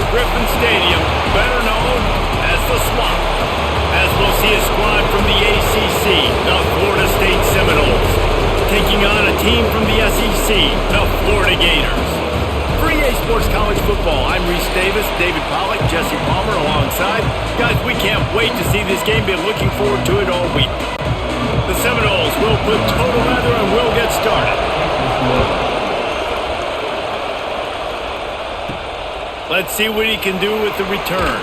Griffin Stadium, better known as the Swamp, as we'll see a squad from the ACC, the Florida State Seminoles, taking on a team from the SEC, the Florida Gators. For EA Sports College Football, I'm Reese Davis, David Pollack, Jesse Palmer alongside. Guys, we can't wait to see this game. Been looking forward to it all week. The Seminoles will put total leather and we'll get started. Let's see what he can do with the return.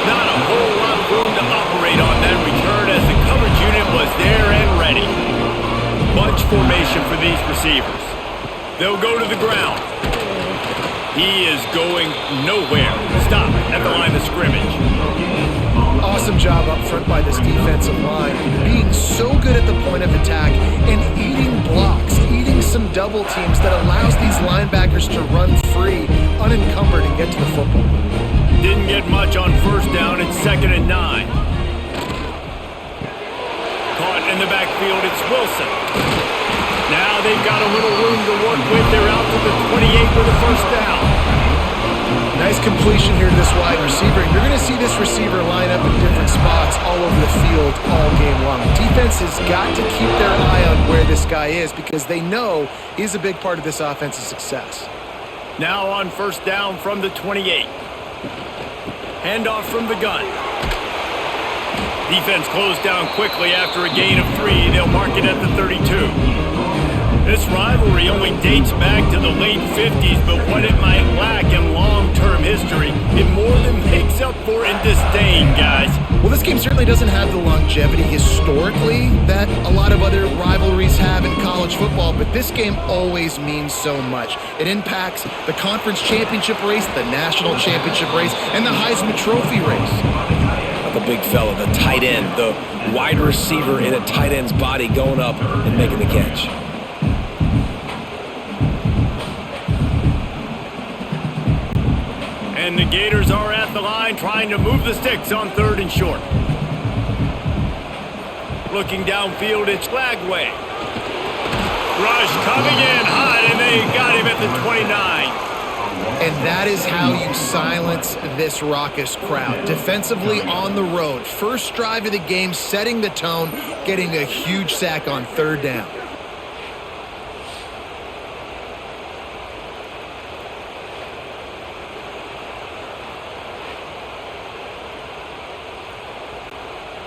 Not a whole lot of room to operate on that return as the coverage unit was there and ready. Bunch formation for these receivers. They'll go to the ground. He is going nowhere. Stop at the line of scrimmage. Awesome job up front by this defensive line, being so good at the point of attack and eating blocks, eating some double teams that allows these linebackers to run free, unencumbered, and get to the football. Didn't get much on first down. It's 2nd and 9. Caught in the backfield, it's Wilson. Now they've got a little room to work with. They're out to the 28 with a first down. Nice completion here to this wide receiver. You're going to see this receiver line up in different spots all over the field all game long. Defense has got to keep their eye on where this guy is because they know he's a big part of this offense's success. Now on first down from the 28. Handoff from the gun. Defense closed down quickly after a gain of 3. They'll mark it at the 32. This rivalry only dates back to the late 50s, but what it might lack in long-term history, it more than makes up for in disdain, guys. Well, this game certainly doesn't have the longevity historically that a lot of other rivalries have in college football, but this game always means so much. It impacts the conference championship race, the national championship race, and the Heisman Trophy race. The big fella, the tight end, the wide receiver in a tight end's body going up and making the catch. And the Gators are at the line trying to move the sticks on 3rd and short. Looking downfield, it's Lagway. Rush coming in hot, and they got him at the 29. And that is how you silence this raucous crowd. Defensively on the road. First drive of the game, setting the tone, getting a huge sack on 3rd down.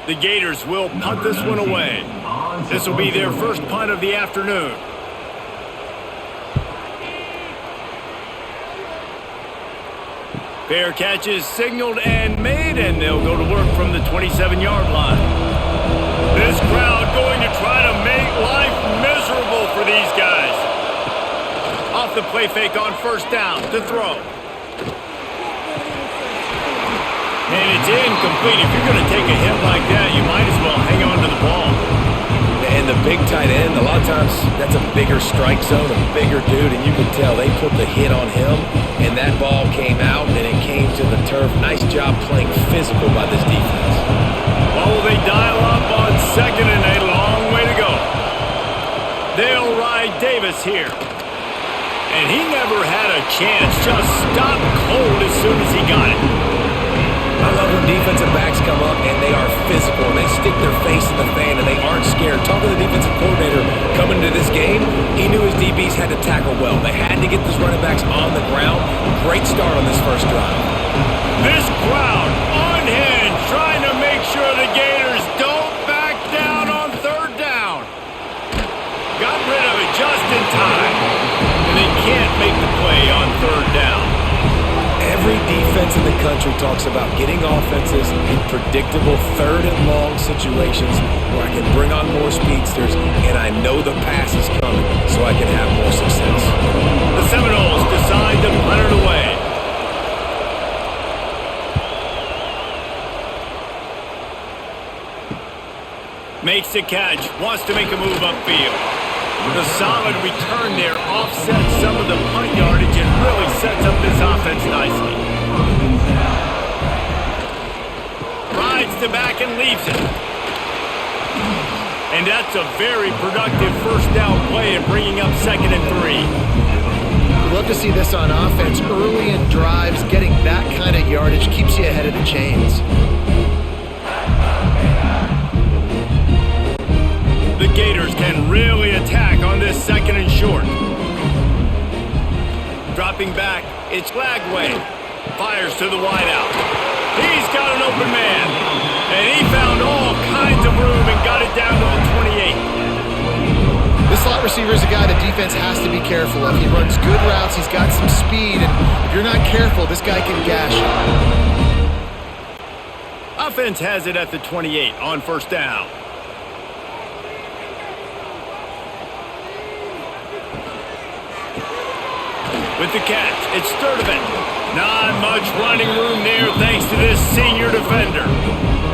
The Gators will punt this one away. This will be their first punt of the afternoon. Fair catch is signaled and made, and they'll go to work from the 27-yard line. This crowd going to try to make life miserable for these guys. Off the play fake on first down to throw. And it's incomplete. If you're going to take a hit like that, you might as well hang on to the ball. And the big tight end, a lot of times that's a bigger strike zone, a bigger dude, and you can tell they put the hit on him, and that ball came out, and it came to the turf. Nice job playing physical by this defense. Well, they dial up on 2nd and a long way to go. They'll ride Davis here. And he never had a chance, just stopped cold as soon as he got it. I love when defensive backs come up and they are physical and they stick their face in the fan and they aren't scared. Talk to the defensive coordinator coming into this game. He knew his DBs had to tackle well. They had to get these running backs on the ground. Great start on this first drive. This crowd unhinged, trying to make sure the Gators don't back down on 3rd down. Got rid of it just in time. And they can't make the play on 3rd down. Every defense in the country talks about getting offenses in predictable 3rd and long situations where I can bring on more speedsters and I know the pass is coming so I can have more success. The Seminoles decide to punt it away. Makes the catch, wants to make a move upfield. The solid return there offsets some of the punt yardage and really sets up this offense nicely. Rides the back and leaves it. And that's a very productive first down play in bringing up 2nd and 3. Look to see this on offense. Early in drives, getting that kind of yardage keeps you ahead of the chains. The Gators can really attack on this 2nd and short. Dropping back, it's Lagway. Fires to the wideout. He's got an open man. And he found all kinds of room and got it down to the 28. This slot receiver is a guy the defense has to be careful of. He runs good routes, he's got some speed, and if you're not careful, this guy can gash you. Offense has it at the 28 on 1st down. With the catch, it's Sturdivant. Not much running room there thanks to this senior defender.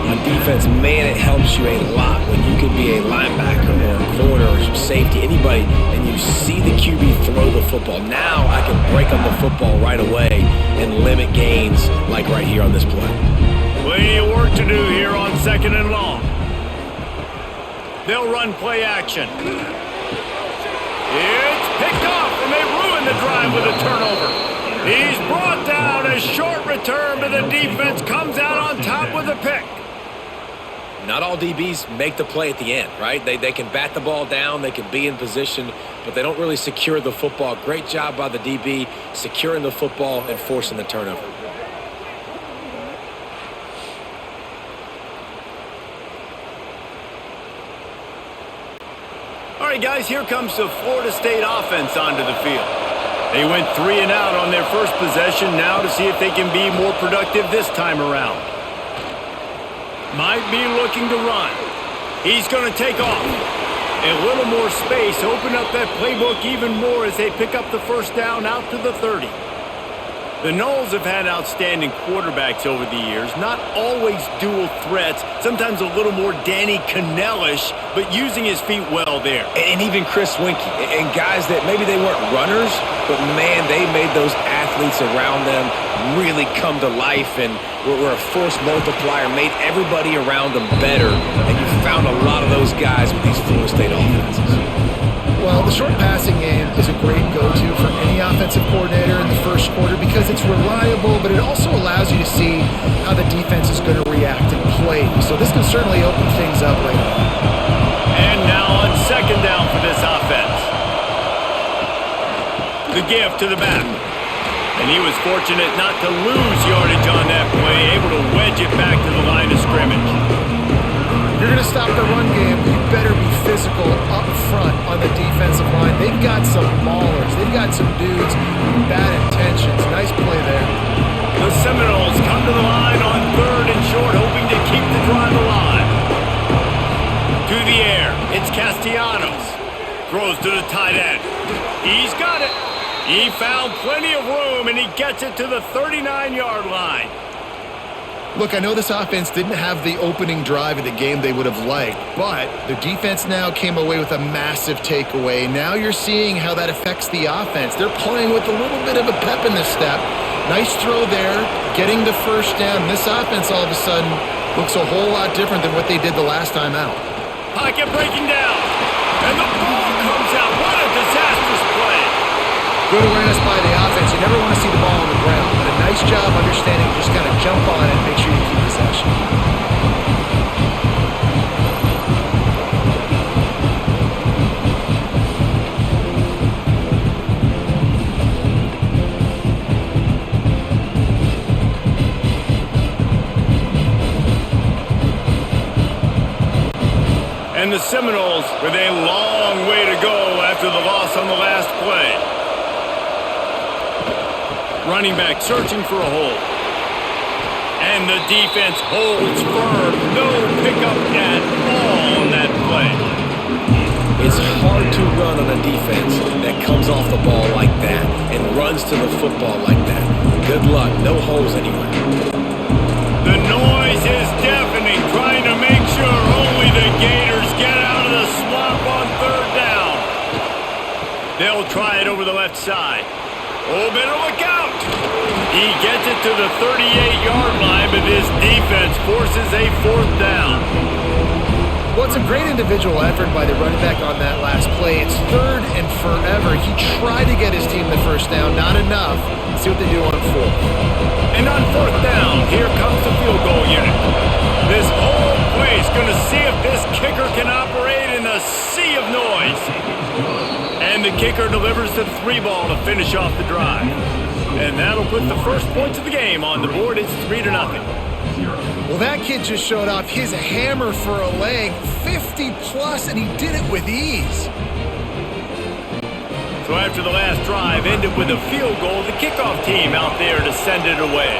On defense, man, it helps you a lot when you can be a linebacker or a corner or safety, anybody, and you see the QB throw the football. Now I can break on the football right away and limit gains like right here on this play. Plenty of work to do here on 2nd and long. They'll run play action. It's picked off, and they ruin the drive with a turnover. He's brought down. A short return, but the defense comes out on top with a pick. Not all DBs make the play at the end, right? They can bat the ball down, they can be in position, but they don't really secure the football. Great job by the DB securing the football and forcing the turnover. All right, guys, here comes the Florida State offense onto the field. They went 3 and out on their first possession now to see if they can be more productive this time around. Might be looking to run. He's going to take off. A little more space, open up that playbook even more as they pick up the 1st down out to the 30. The Noles have had outstanding quarterbacks over the years, not always dual threats, sometimes a little more Danny Cannell-ish, but using his feet well there. And even Chris Winkie, and guys that maybe they weren't runners, but man, they made those athletes around them really come to life and were a force multiplier, made everybody around them better, and you found a lot of those guys with these Florida State offenses. Well, the short passing game is a great go-to for any offensive coordinator in the first quarter because it's reliable, but it also allows you to see how the defense is going to react and play. So this can certainly open things up later on. And now on 2nd down for this offense. The give to the back. And he was fortunate not to lose yardage on that play, able to wedge it back to the line of scrimmage. If you're going to stop the run game, you better be physical up front on the defensive line. They've got some maulers. They've got some dudes with bad intentions. Nice play there. The Seminoles come to the line on 3rd and short, hoping to keep the drive alive. To the air, it's Castellanos. Throws to the tight end. He's got it. He found plenty of room, and he gets it to the 39-yard line. Look, I know this offense didn't have the opening drive of the game they would have liked, but the defense now came away with a massive takeaway. Now you're seeing how that affects the offense. They're playing with a little bit of a pep in the step. Nice throw there, getting the 1st down. This offense all of a sudden looks a whole lot different than what they did the last time out. Pocket breaking down, and the ball comes out. What a disastrous play. Good awareness by the offense. You never want to see the ball on the ground, but a nice job understanding just kind of jump on it and make sure you keep possession. And the Seminoles with a long way to go after the loss on the last play. Running back searching for a hole. And the defense holds firm. No pickup at all on that play. It's hard to run on a defense that comes off the ball like that and runs to the football like that. Good luck. No holes anywhere. The noise is deafening, trying to make sure only the Gators get out of the swamp on 3rd down. They'll try it over the left side. Oh, better look out! He gets it to the 38-yard line, but his defense forces a 4th down. Well, it's a great individual effort by the running back on that last play. It's 3rd and forever. He tried to get his team the 1st first down, not enough. Let's see what they do on fourth. And on fourth down, here comes the field goal unit. This whole place going to see if this kicker can operate in a sea of noise. And the kicker delivers the 3-ball to finish off the drive. And that'll put the first points of the game on the board. It's 3-0. Well, that kid just showed off his hammer for a leg, 50-plus, and he did it with ease. So after the last drive ended with a field goal, the kickoff team out there to send it away.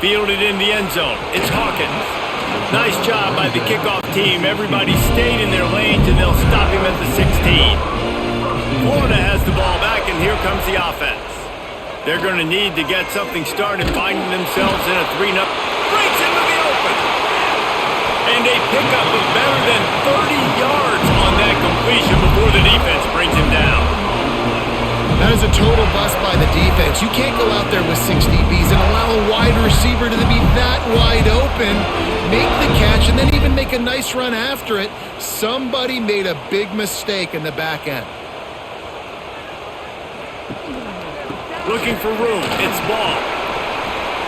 Fielded in the end zone. It's Hawkins. Nice job by the kickoff team. Everybody stayed in their lanes, and they'll stop him at the 16. Florida has the ball back, and here comes the offense. They're going to need to get something started, finding themselves in a 3-0. Breaks into the open. And a pickup of better than 30 yards on that completion before the defense brings him down. That is a total bust by the defense. You can't go out there with 6 DBs and allow a wide receiver to be that wide open, make the catch, and then even make a nice run after it. Somebody made a big mistake in the back end. Looking for room. It's ball.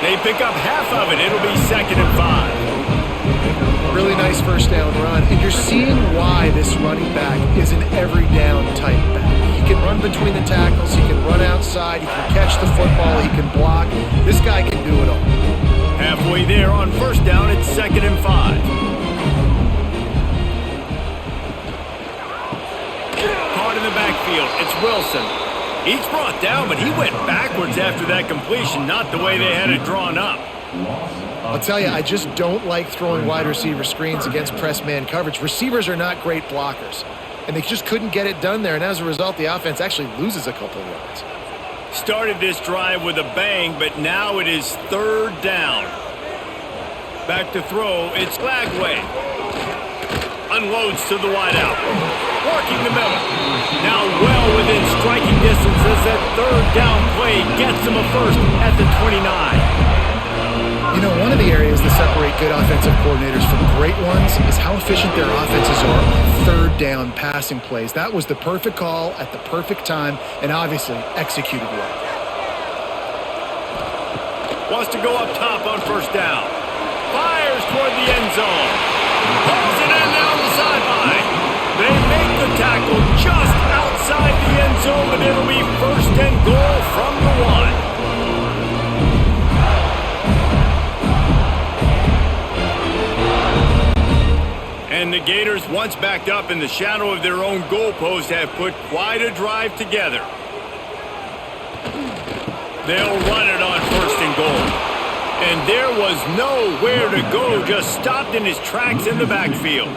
They pick up half of it. It'll be 2nd and 5. Really nice first down run. And you're seeing why this running back is an every down type back. He can run between the tackles. He can run outside. He can catch the football. He can block. This guy can do it all. Halfway there on first down. It's 2nd and 5. Caught in the backfield. It's Wilson. He's brought down, but he went backwards after that completion, not the way they had it drawn up. I'll tell you, I just don't like throwing wide receiver screens against press man coverage. Receivers are not great blockers, and they just couldn't get it done there, and as a result, the offense actually loses a couple of yards. Started this drive with a bang, but now it is 3rd down. Back to throw, it's Lagway. Unloads to the wideout. Working the middle. Now well within striking distance as that 3rd down play gets him a first at the 29. You know, one of the areas that separate good offensive coordinators from great ones is how efficient their offenses are on 3rd down passing plays. That was the perfect call at the perfect time and obviously executed well. Wants to go up top on first down. Fires toward the end zone. Pulls it in down the sideline. They make the tackle just outside the end zone, but it'll be 1st and goal from the 1. And the Gators, once backed up in the shadow of their own goalpost, have put quite a drive together. They'll run it on 1st and goal. And there was nowhere to go, just stopped in his tracks in the backfield.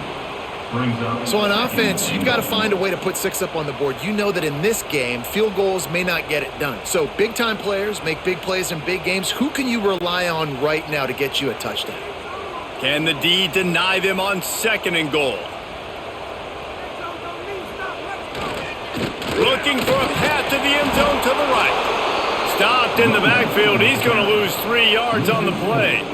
So on offense, you've got to find a way to put 6 up on the board. You know that in this game, field goals may not get it done. So big-time players make big plays in big games. Who can you rely on right now to get you a touchdown? Can the D deny them on 2nd and goal? Looking for a path to the end zone to the right. Stopped in the backfield. He's going to lose 3 yards on the play.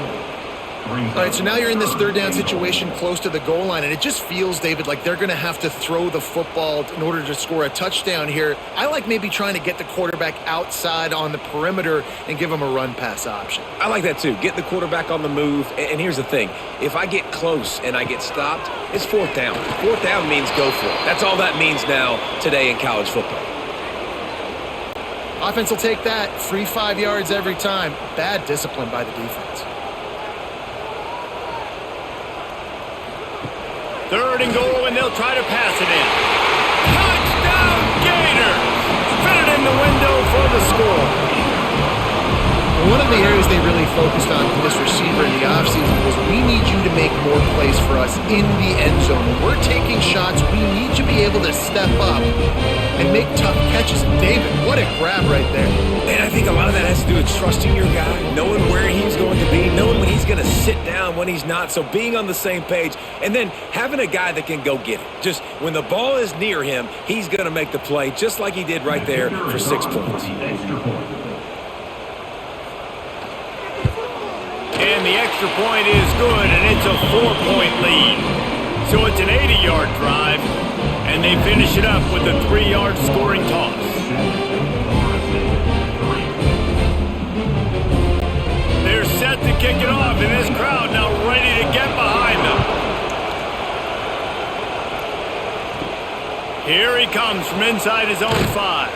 All right, so now you're in this 3rd down situation close to the goal line, and it just feels, David, like they're going to have to throw the football in order to score a touchdown here. I like maybe trying to get the quarterback outside on the perimeter and give him a run-pass option. I like that too. Get the quarterback on the move. And here's the thing. If I get close and I get stopped, it's 4th down. 4th down means go for it. That's all that means now today in college football. Offense will take that. Free 5 yards every time. Bad discipline by the defense. 3rd and goal, and they'll try to pass it in. Touchdown, Gators! Fit it in the window for the score. One of the areas they really focused on for this receiver in the offseason was we need you to make more plays for us in the end zone. When we're taking shots, we need you to be able to step up and make tough catches. And David, what a grab right there. And I think a lot of that has to do with trusting your guy, knowing where he's going to be, knowing when he's going to sit down, when he's not. So being on the same page, and then having a guy that can go get it. Just when the ball is near him, he's going to make the play, just like he did right there for 6 points. And the extra point is good, and it's a 4-point lead. So it's an 80-yard drive, and And they finish it up with a 3-yard scoring toss. They're set to kick it off, and this crowd now ready to get behind them. Here he comes from inside his own 5.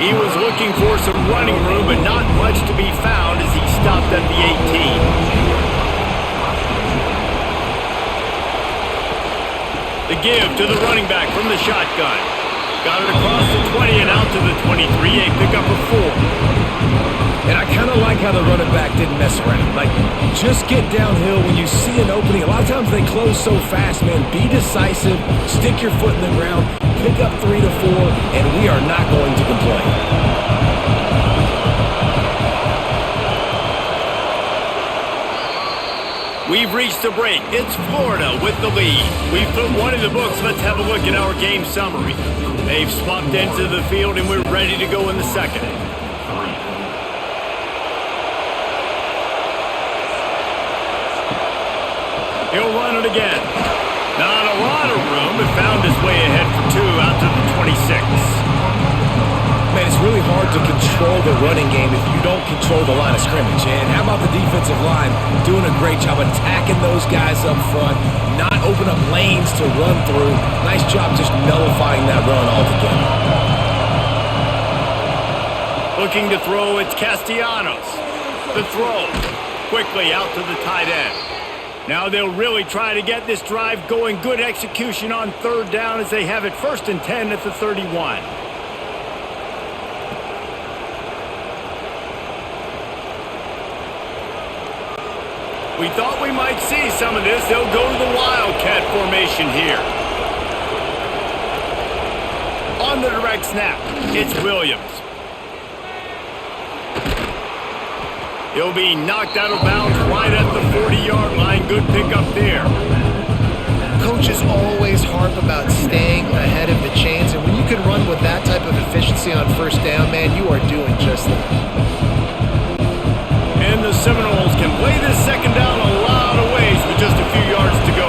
He was looking for some running room, but not much to be found as he stopped at the 18. The give to the running back from the shotgun. Got it across the 20 and out to the 23, a pickup of 4. And I kind of like how the running back didn't mess around. Like, just get downhill when you see an opening. A lot of times they close so fast, man. Be decisive, stick your foot in the ground, pick up 3 to 4, and we are not going to complain. We've reached the break. It's Florida with the lead. We've put one in the books. Let's have a look at our game summary. They've swapped into the field, and we're ready to go in the second. He'll run it again. Not a lot of room, but found his way ahead for 2 out to the 26. Man, it's really hard to control the running game if you don't control the line of scrimmage. And how about the defensive line doing a great job attacking those guys up front, not open up lanes to run through. Nice job just nullifying that run altogether. Looking to throw, it's Castellanos. The throw, quickly out to the tight end. Now they'll really try to get this drive going. Good execution on 3rd down as they have it 1st and 10 at the 31. We thought we might see some of this. They'll go to the Wildcat formation here. On the direct snap, it's Williams. He'll be knocked out of bounds right at the 40-yard line. Good pickup there. Coaches always harp about staying ahead of the chains, and when you can run with that type of efficiency on 1st down, man, you are doing just that. And the Seminoles can play this 2nd down a lot of ways with just a few yards to go.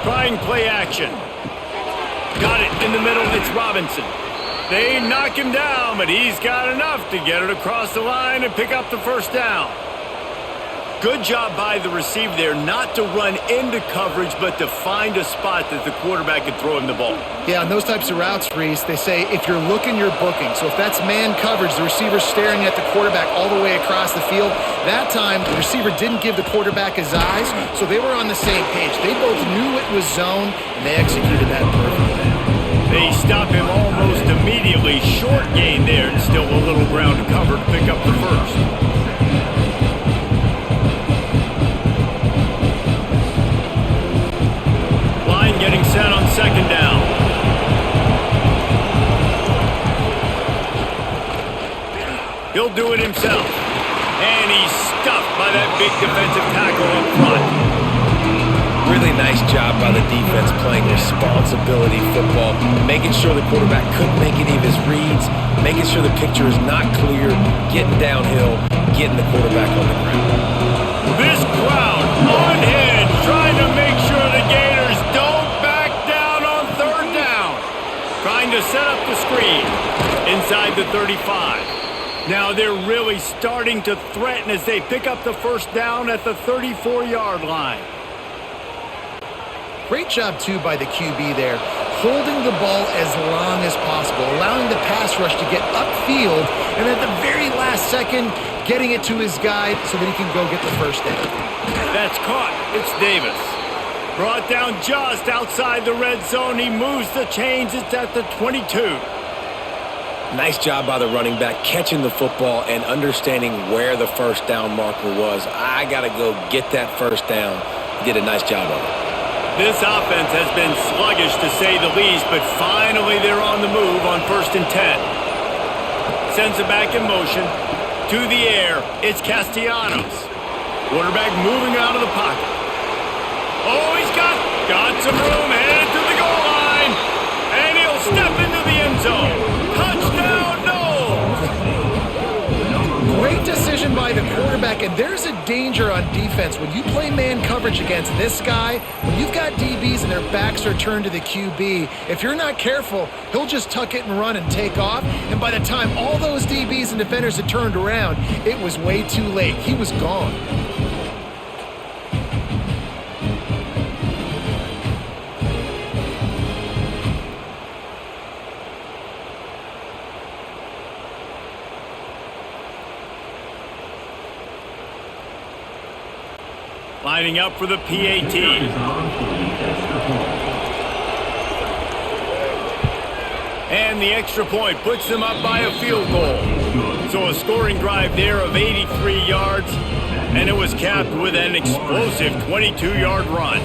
Trying play action. Got it in the middle. It's Robinson. They knock him down, but he's got enough to get it across the line and pick up the 1st down. Good job by the receiver there not to run into coverage, but to find a spot that the quarterback could throw him the ball. Yeah, on those types of routes, Reese, they say if you're looking, you're booking. So if that's man coverage, the receiver's staring at the quarterback all the way across the field. That time, the receiver didn't give the quarterback his eyes, so they were on the same page. They both knew it was zone, and they executed that perfectly. They stop him almost immediately. Short gain there, and still a little ground to cover to pick up the 1st. Getting set on 2nd down. He'll do it himself. And he's stuffed by that big defensive tackle up front. Really nice job by the defense playing responsibility football, making sure the quarterback couldn't make any of his reads, making sure the picture is not clear, getting downhill, getting the quarterback on the ground. This crowd on edge, trying to make sure the Gators don't trying to set up the screen inside the 35. Now they're really starting to threaten as they pick up the 1st down at the 34-yard line. Great job, too, by the QB there, holding the ball as long as possible, allowing the pass rush to get upfield, and at the very last second, getting it to his guy so that he can go get the 1st down. That's caught. It's Davis. Brought down just outside the red zone. He moves the chains. It's at the 22. Nice job by the running back catching the football and understanding where the 1st down marker was. I got to go get that 1st down. He did a nice job of it. This offense has been sluggish to say the least, but finally they're on the move on 1st and 10. Sends it back in motion. To the air. It's Castellanos. Quarterback moving out of the pocket. Oh, he's got some room, headed to the goal line, and he'll step into the end zone. Touchdown, no! Great decision by the quarterback And there's a danger on defense when you play man coverage against this guy. When you've got DBs and their backs are turned to the QB, if you're not careful, he'll just tuck it and run and take off. And by the time all those DBs and defenders had turned around, it was way too late. He was gone. Lining up for the PAT. And the extra point puts them up by a field goal. So a scoring drive there of 83 yards, and it was capped with an explosive 22-yard run.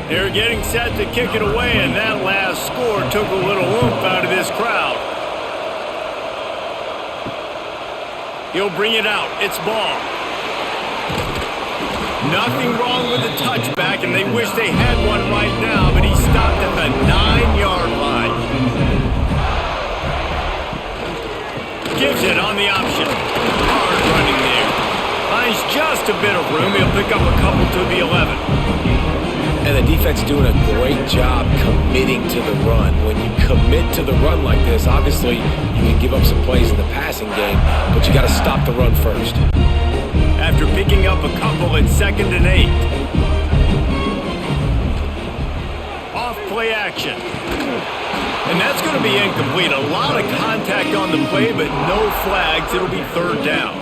They're getting set to kick it away, and that last score took a little oomph out of this crowd. He'll bring it out. It's ball. Nothing wrong with the touchback, and they wish they had one right now, but he stopped at the 9-yard line. Gives it on the option. Hard running there. Finds just a bit of room. He'll pick up a couple to the 11. And the defense doing a great job committing to the run. When you commit to the run like this, obviously you can give up some plays in the passing game, but you got to stop the run first. After picking up a couple at 2nd and 8. Off play action. And that's going to be incomplete. A lot of contact on the play, but no flags. It'll be 3rd down.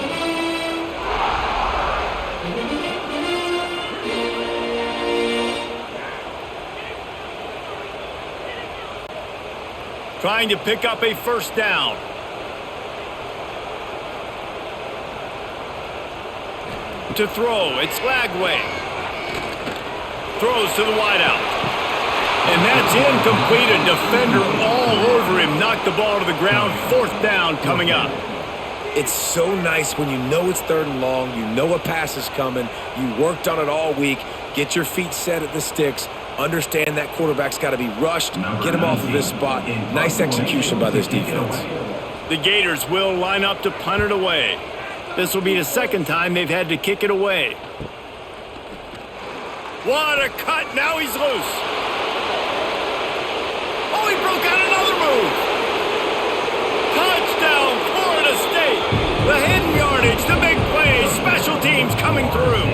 Trying to pick up a 1st down. To throw, it's Lagway. Throws to the wideout. And that's incomplete. A defender all over him. Knocked the ball to the ground. 4th down coming up. It's so nice when you know it's 3rd and long, you know a pass is coming, you worked on it all week, get your feet set at the sticks, understand that quarterback's got to be rushed, get him off of this spot. Nice execution by this defense. The Gators will line up to punt it away. This will be the 2nd time they've had to kick it away. What a cut! Now he's loose. Oh, he broke out another move. Touchdown, Florida State. The hidden yardage, the big play, special teams coming through.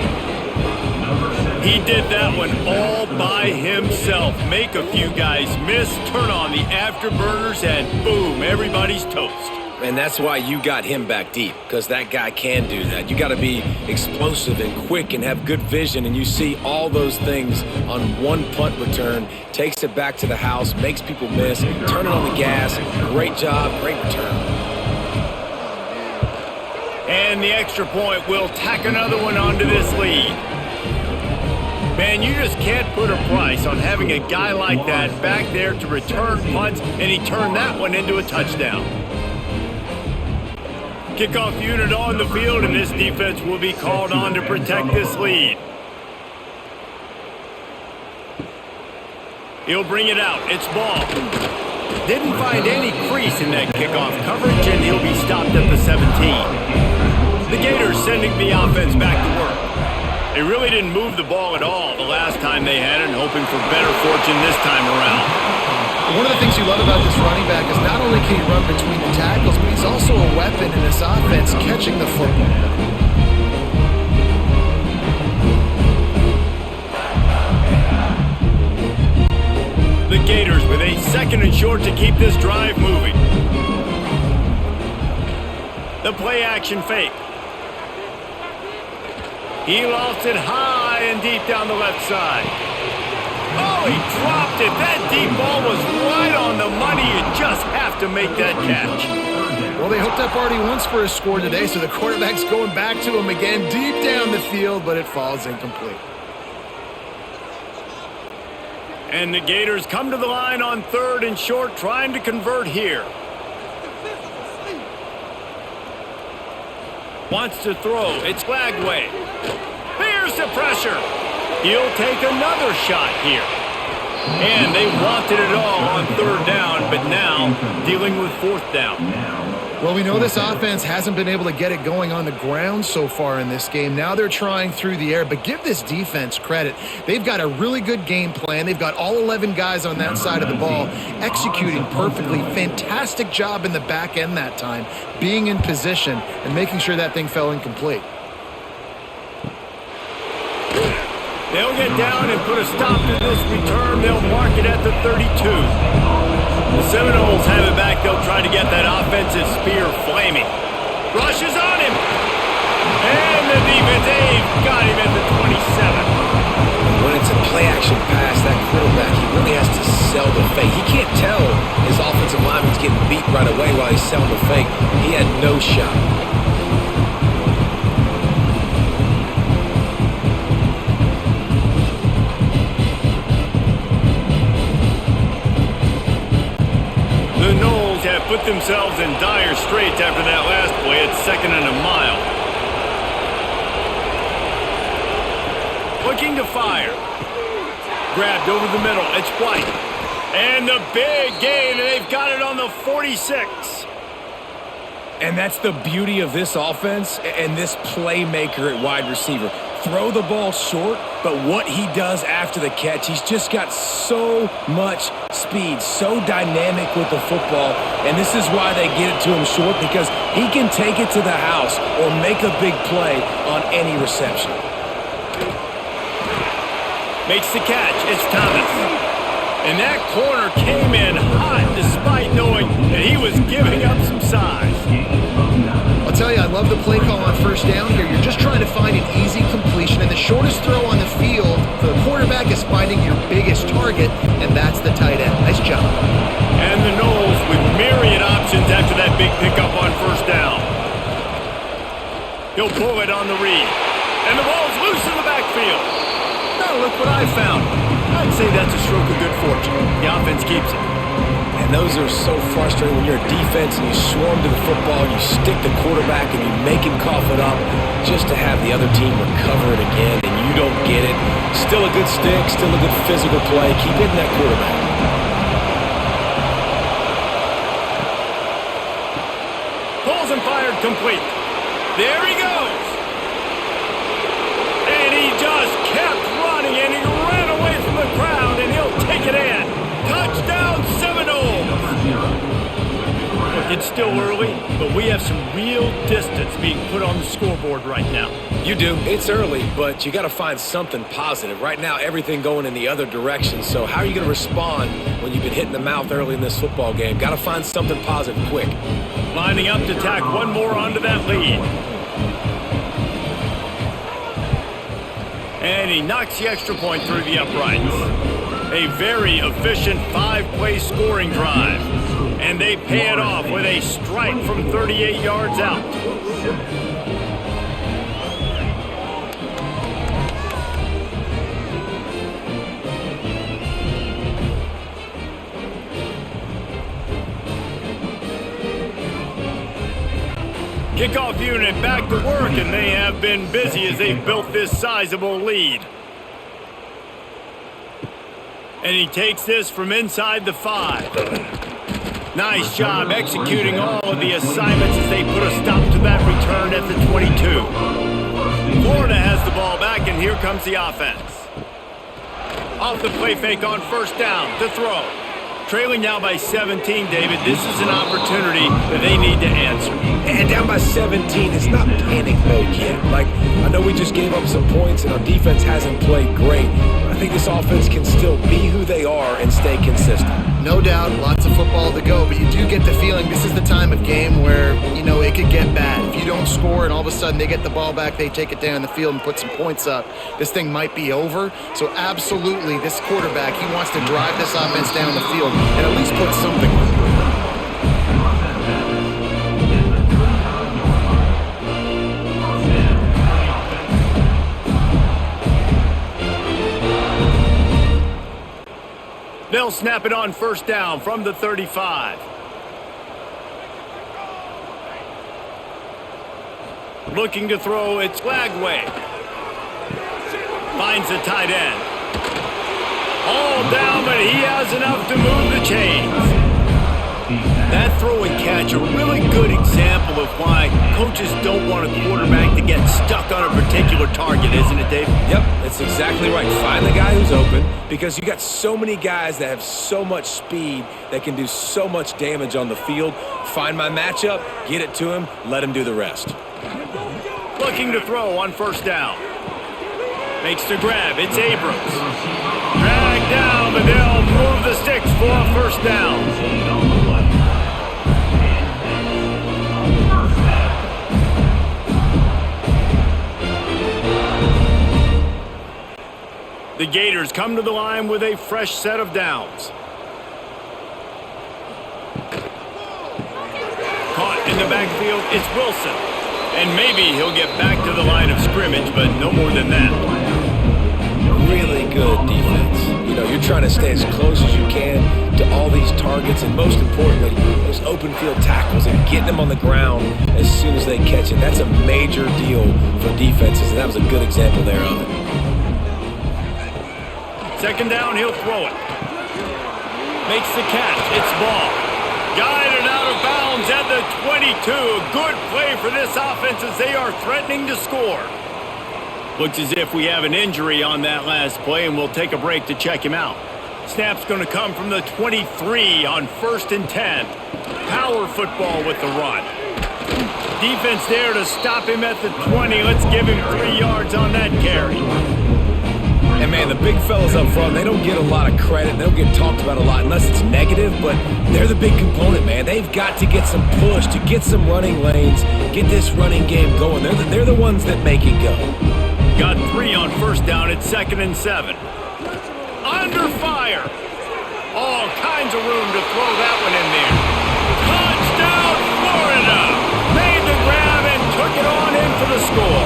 He did that one all by himself. Make a few guys miss, turn on the afterburners, and boom, everybody's toast. And that's why you got him back deep, because that guy can do that. You got to be explosive and quick and have good vision, and you see all those things on one punt return. Takes it back to the house, makes people miss, turning on the gas. Great job, great return. And the extra point will tack another one onto this lead. Man, you just can't put a price on having a guy like that back there to return punts, and he turned that one into a touchdown. Kickoff unit on the field, and this defense will be called on to protect this lead. He'll bring it out. It's ball. Didn't find any crease in that kickoff coverage, and he'll be stopped at the 17. The Gators sending the offense back to work. They really didn't move the ball at all the last time they had it, and hoping for better fortune this time around. One of the things you love about this running back is not only can he run between the tackles, but he's also a weapon in this offense catching the football. The Gators with a 2nd and short to keep this drive moving. The play action fake. He lost it high and deep down the left side. Oh, he dropped it. That deep ball was right on the money. You just have to make that catch. Well, they hooked up already once for a score today, so the quarterback's going back to him again deep down the field, but it falls incomplete. And the Gators come to the line on 3rd and short, trying to convert here. Wants to throw. It's Lagway. Here's the pressure. He'll take another shot here. And they wanted it all on 3rd down, but now dealing with fourth down. Well, we know this offense hasn't been able to get it going on the ground so far in this game. Now they're trying through the air, but give this defense credit. They've got a really good game plan. They've got all 11 guys on that side of the ball executing perfectly. Fantastic job in the back end that time, being in position and making sure that thing fell incomplete. They'll get down and put a stop to this return. They'll mark it at the 32. The Seminoles have it back. They'll try to get that offensive spear flaming. Rushes on him. And the defense, they've got him at the 27. When it's a play-action pass, that quarterback, he really has to sell the fake. He can't tell his offensive lineman's getting beat right away while he's selling the fake. He had no shot. The Noles have put themselves in dire straits after that last play. It's 2nd and a mile. Looking to fire. Grabbed over the middle. It's White. And the big gain, and they've got it on the 46. And that's the beauty of this offense and this playmaker at wide receiver. Throw the ball short, but what he does after the catch, he's just got so much speed, so dynamic with the football, and this is why they get it to him short, because he can take it to the house or make a big play on any reception. Makes the catch. It's Thomas. And that corner came in hot despite knowing that he was giving up some size. I'll tell you, I love the play call on first down here. You're just trying to find an easy completion, and the shortest throw on the field for the quarterback is finding your biggest target, and that's the tight end. Nice job. And the Noles with myriad options after that big pickup on first down. He'll pull it on the read. And the ball's loose in the backfield. Now look what I found. I'd say that's a stroke of good fortune. The offense keeps it. And those are so frustrating when you're a defense and you swarm to the football, you stick the quarterback and you make him cough it up just to have the other team recover it again and you don't get it. Still a good stick, still a good physical play. Keep hitting that quarterback. Pulls and fired complete. There he goes. And he just kept running and he ran away from the crowd and he'll take it in. Touchdown Seminoles! Look, it's still early, but we have some real distance being put on the scoreboard right now. You do. It's early, but you got to find something positive. Right now, everything going in the other direction. So how are you going to respond when you've been hit in the mouth early in this football game? Got to find something positive quick. Lining up to tack one more onto that lead. And he knocks the extra point through the uprights. A very efficient 5-play scoring drive. And they pay it off with a strike from 38 yards out. Kickoff unit back to work, and they have been busy as they've built this sizable lead. And he takes this from inside the 5. Nice job executing all of the assignments as they put a stop to that return at the 22. Florida has the ball back, and here comes the offense. Off the play fake on first down to throw. Trailing now by 17, David. This is an opportunity that they need to answer. And down by 17, it's not panic mode yet. Like, I know we just gave up some points and our defense hasn't played great. But I think this offense can still be who they are and stay consistent. No doubt, lots of football to go, but you do get the feeling this is the time of game where, you know, it could get bad. If you don't score and all of a sudden they get the ball back, they take it down the field and put some points up, this thing might be over. So absolutely, this quarterback, he wants to drive this offense down the field and at least put something on it. They'll snap it on first down from the 35. Looking to throw, it's Lagway. Finds the tight end. All down, but he has enough to move the chains. That throw and catch, a really good example of why coaches don't want a quarterback to get stuck on a particular target, isn't it, Dave? Yep, that's exactly right. Find the guy who's open because you got so many guys that have so much speed that can do so much damage on the field. Find my matchup, get it to him, let him do the rest. Looking to throw on first down. Makes the grab. It's Abrams. Dragged down, but they'll move the sticks for a first down. The Gators come to the line with a fresh set of downs. Caught in the backfield, it's Wilson. And maybe he'll get back to the line of scrimmage, but no more than that. Really good defense. You know, you're trying to stay as close as you can to all these targets, and most importantly, those open field tackles and getting them on the ground as soon as they catch it. That's a major deal for defenses, and that was a good example there of it. Second down, he'll throw it. Makes the catch. It's ball. Guided out of bounds at the 22. Good play for this offense as they are threatening to score. Looks as if we have an injury on that last play, and we'll take a break to check him out. Snap's going to come from the 23 on 1st and 10. Power football with the run. Defense there to stop him at the 20. Let's give him 3 yards on that carry. And, man, the big fellas up front, they don't get a lot of credit. They don't get talked about a lot unless it's negative, but they're the big component, man. They've got to get some push, to get some running lanes, get this running game going. They're the ones that make it go. Got 3 on first down. It's 2nd and 7. Under fire. All kinds of room to throw that one in there. Touchdown, Florida. Made the grab and took it on in for the score.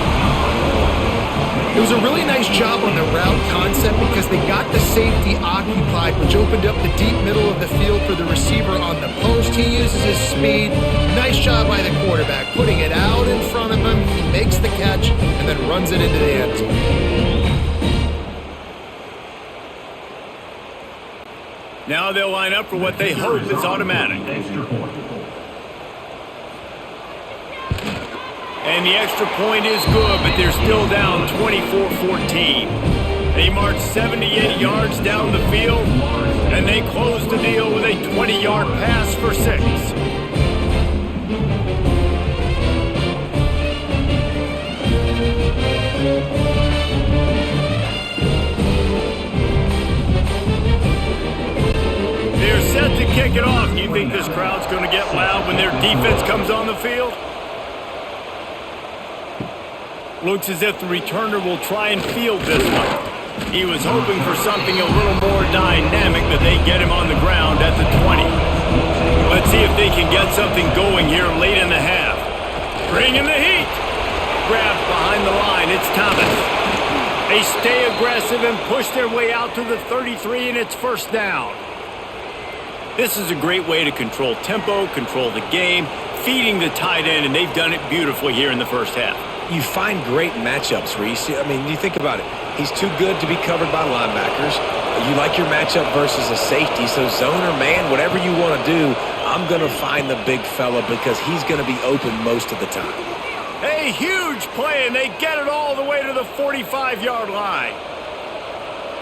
It was a really nice job on the route concept because they got the safety occupied, which opened up the deep middle of the field for the receiver on the post. He uses his speed. Nice job by the quarterback, putting it out in front of him. He makes the catch and then runs it into the end zone. Now they'll line up for what they hope is automatic. And the extra point is good, but they're still down 24-14. They march 78 yards down the field, and they close the deal with a 20-yard pass for 6. They're set to kick it off. You think this crowd's going to get loud when their defense comes on the field? Looks as if the returner will try and field this one. He was hoping for something a little more dynamic, but they get him on the ground at the 20. Let's see if they can get something going here late in the half. Bringing the heat. Grabbed behind the line. It's Thomas. They stay aggressive and push their way out to the 33, and it's first down. This is a great way to control tempo, control the game, feeding the tight end, and they've done it beautifully here in the first half. You find great matchups, Reese. I mean, you think about it. He's too good to be covered by linebackers. You like your matchup versus a safety, so zone or man, whatever you want to do, I'm going to find the big fella because he's going to be open most of the time. A huge play, and they get it all the way to the 45-yard line.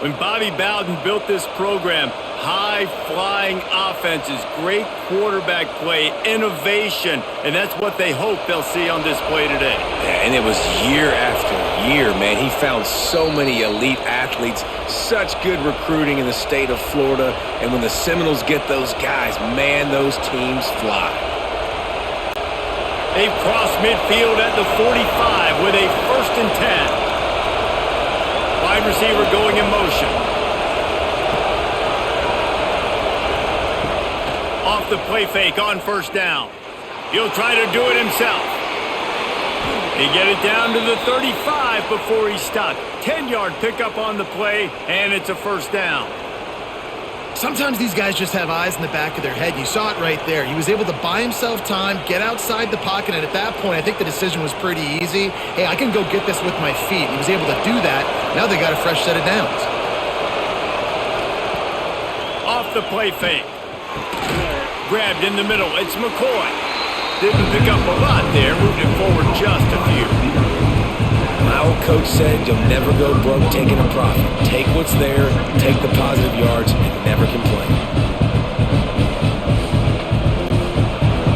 When Bobby Bowden built this program, high-flying offenses, great quarterback play, innovation, and that's what they hope they'll see on display today. Yeah, and it was year after year, man. He found so many elite athletes, such good recruiting in the state of Florida, and when the Seminoles get those guys, man, those teams fly. They've crossed midfield at the 45 with a 1st and 10. Wide receiver going in motion. Off the play fake on first down. He'll try to do it himself. They get it down to the 35 before he's stopped. 10-yard pickup on the play, and it's a first down. Sometimes these guys just have eyes in the back of their head. You saw it right there. He was able to buy himself time, get outside the pocket, and at that point, I think the decision was pretty easy. Hey, I can go get this with my feet. He was able to do that. Now they got a fresh set of downs. Off the play fake. grabbed in the middle. It's McCoy. Didn't pick up a lot there, moved it forward just a few. My old coach said you'll never go broke taking a profit. Take what's there, take the positive yards, and never complain.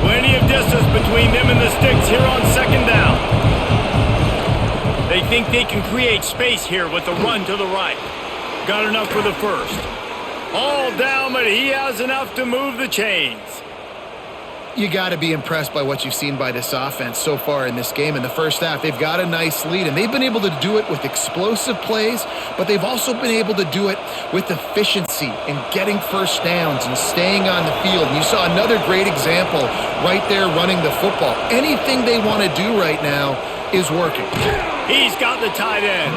Plenty of distance between them and the sticks here on second down. They think they can create space here with a run to the right. Got enough for the first. All down, but he has enough to move the chains. You got to be impressed by what you've seen by this offense so far in this game. In the first half, they've got a nice lead, and they've been able to do it with explosive plays, but they've also been able to do it with efficiency and getting first downs and staying on the field. And you saw another great example right there running the football. Anything they want to do right now is working. He's got the tight end.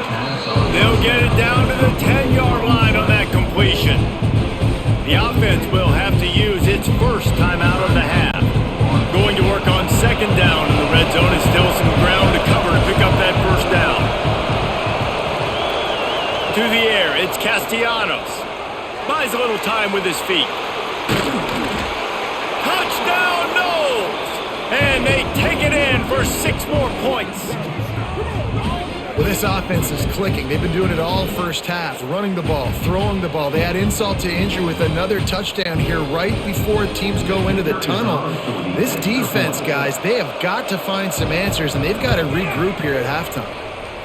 They'll get it down to the 10-yard line on that completion. The offense will have to use its first timeout of the half. Going to work on second down in the red zone, and still some ground to cover to pick up that first down. To the air, it's Castellanos. Buys a little time with his feet. Touchdown, Knowles! And they take it in for 6 more points. Well, this offense is clicking. They've been doing it all first half, running the ball, throwing the ball. They add insult to injury with another touchdown here right before teams go into the tunnel. This defense, guys, they have got to find some answers, and they've got to regroup here at halftime.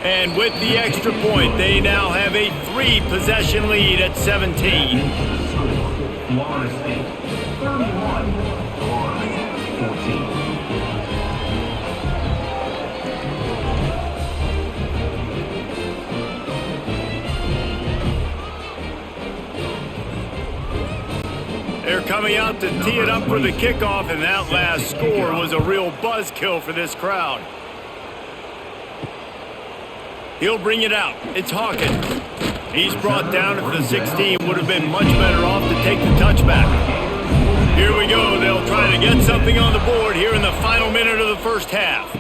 And with the extra point, they now have a 3-possession lead at 17. Florida State, 31, Florida 14. They're coming out to tee it up for the kickoff, and that last score was a real buzzkill for this crowd. He'll bring it out. It's Hawkins. He's brought down at the 16. Would have been much better off to take the touchback. Here we go. They'll try to get something on the board here in the final minute of the first half.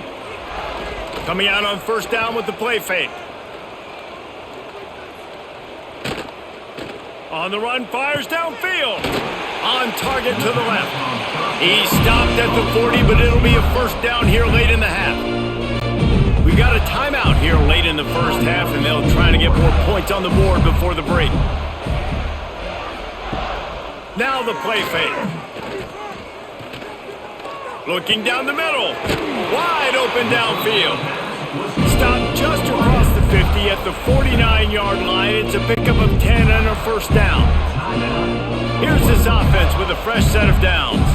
Coming out on first down with the play fake. On the run, fires downfield. On target to the left. He stopped at the 40, but it'll be a first down here late in the half. We've got a timeout here late in the first half, and they'll try to get more points on the board before the break. Now the play fake. Looking down the middle. Wide open downfield. Stopped just across the 50 at the 49-yard line. It's a pickup of 10 and a first down. Here's this offense with a fresh set of downs.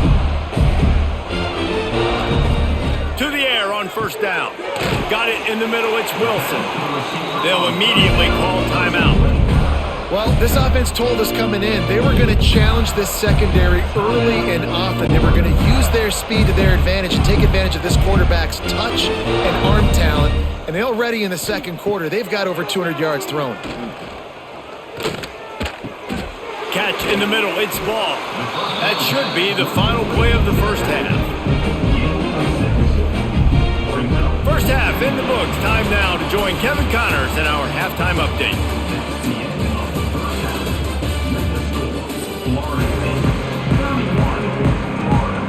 To the air on first down. Got it in the middle, it's Wilson. They'll immediately call timeout. Well, this offense told us coming in they were going to challenge this secondary early and often. They were going to use their speed to their advantage and take advantage of this quarterback's touch and arm talent. And already in the second quarter, they've got over 200 yards thrown. Catch in the middle, it's Ball. That should be the final play of the first half. First half in the books. Time now to join Kevin Connors in our halftime update. Florida State, 31, Florida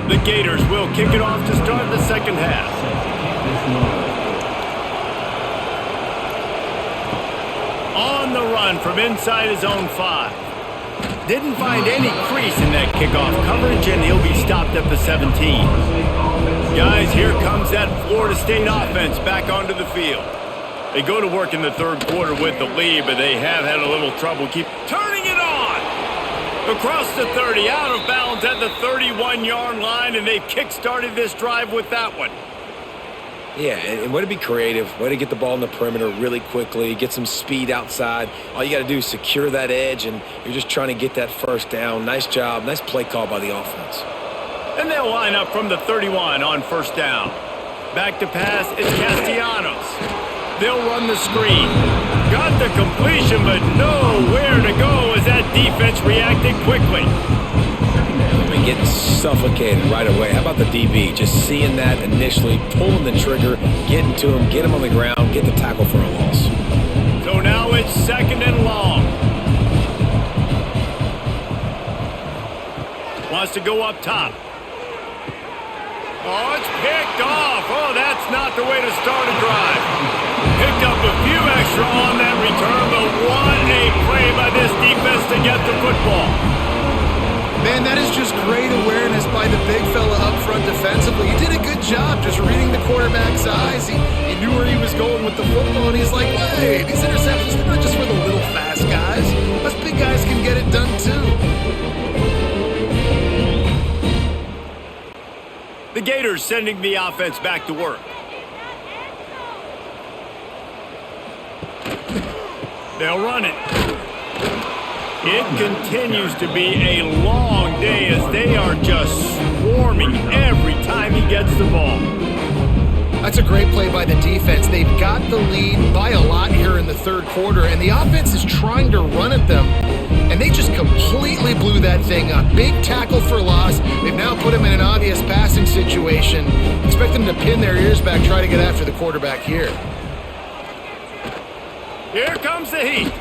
14. The Gators will kick it off to start the second half. On the run from inside his own 5. Didn't find any crease in that kickoff coverage, and he'll be stopped at the 17. Guys, here comes that Florida State offense back onto the field. They go to work in the third quarter with the lead, but they have had a little trouble keep turning it on. Across the 30, out of bounds at the 31-yard line, and they've kick-started this drive with that one. Yeah, and way to be creative, way to get the ball in the perimeter really quickly, get some speed outside. All you got to do is secure that edge, and you're just trying to get that first down. Nice job, nice play call by the offense. And they'll line up from the 31 on first down. Back to pass, it's Castellanos. They'll run the screen. Got the completion, but nowhere to go as that defense reacted quickly. Getting suffocated right away. How about the DB? Just seeing that initially, pulling the trigger, getting to him, get him on the ground, get the tackle for a loss. So now it's second and long. has to go up top. Oh, it's picked off. Oh, that's not the way to start a drive. Picked up a few extra on that return, but what a play by this defense to get the football. Man, that is just great awareness by the big fella up front defensively. He did a good job just reading the quarterback's eyes. He knew where he was going with the football, and he's like, wait, these interceptions, they're not just for the little fast guys. Us big guys can get it done too. The Gators sending the offense back to work. They'll run it. It continues to be a long day as they are just swarming every time he gets the ball. That's a great play by the defense. They've got the lead by a lot here in the third quarter, and the offense is trying to run at them, and they just completely blew that thing up. Big tackle for loss. They've now put them in an obvious passing situation. Expect them to pin their ears back, try to get after the quarterback here. Here comes the heat.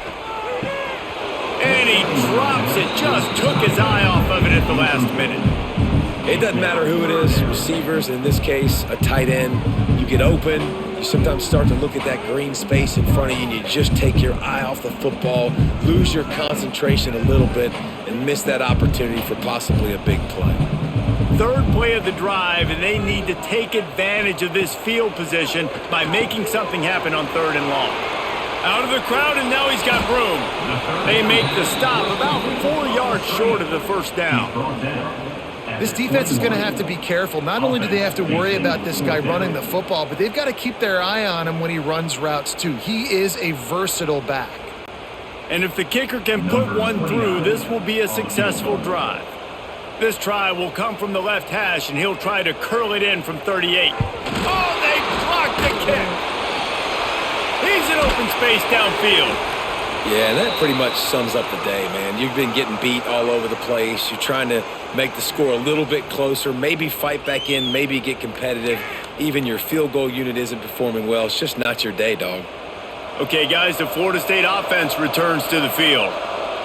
And he drops it, just took his eye off of it at the last minute. It doesn't matter who it is, receivers, in this case, a tight end. You get open, you sometimes start to look at that green space in front of you, and you just take your eye off the football, lose your concentration a little bit, and miss that opportunity for possibly a big play. Third play of the drive, and they need to take advantage of this field position by making something happen on 3rd and long. Out of the crowd, and now he's got room. They make the stop about 4 yards short of the first down. This defense is going to have to be careful. Not only do they have to worry about this guy running the football, but they've got to keep their eye on him when he runs routes too. He is a versatile back. And if the kicker can put one through, this will be a successful drive. This try will come from the left hash, and he'll try to curl it in from 38. Oh, they blocked the kick. He's in open space downfield. Yeah, and that pretty much sums up the day, man. You've been getting beat all over the place. You're trying to make the score a little bit closer, maybe fight back in, maybe get competitive. Even your field goal unit isn't performing well. It's just not your day, dog. Okay, guys, the Florida State offense returns to the field.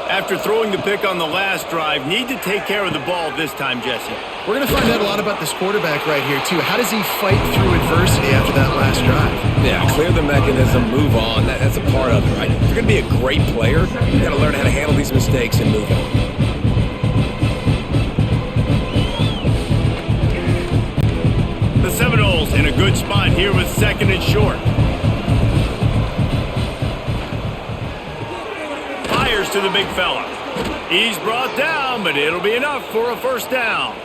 After throwing the pick on the last drive, need to take care of the ball this time, Jesse. We're going to find out a lot about this quarterback right here, too. How does he fight through adversity after that last drive? Yeah, clear the mechanism, move on. That's a part of it, right? If you're going to be a great player, you got to learn how to handle these mistakes and move on. The Seminoles in a good spot here with 2nd and short. Fires to the big fella. He's brought down, but it'll be enough for a first down.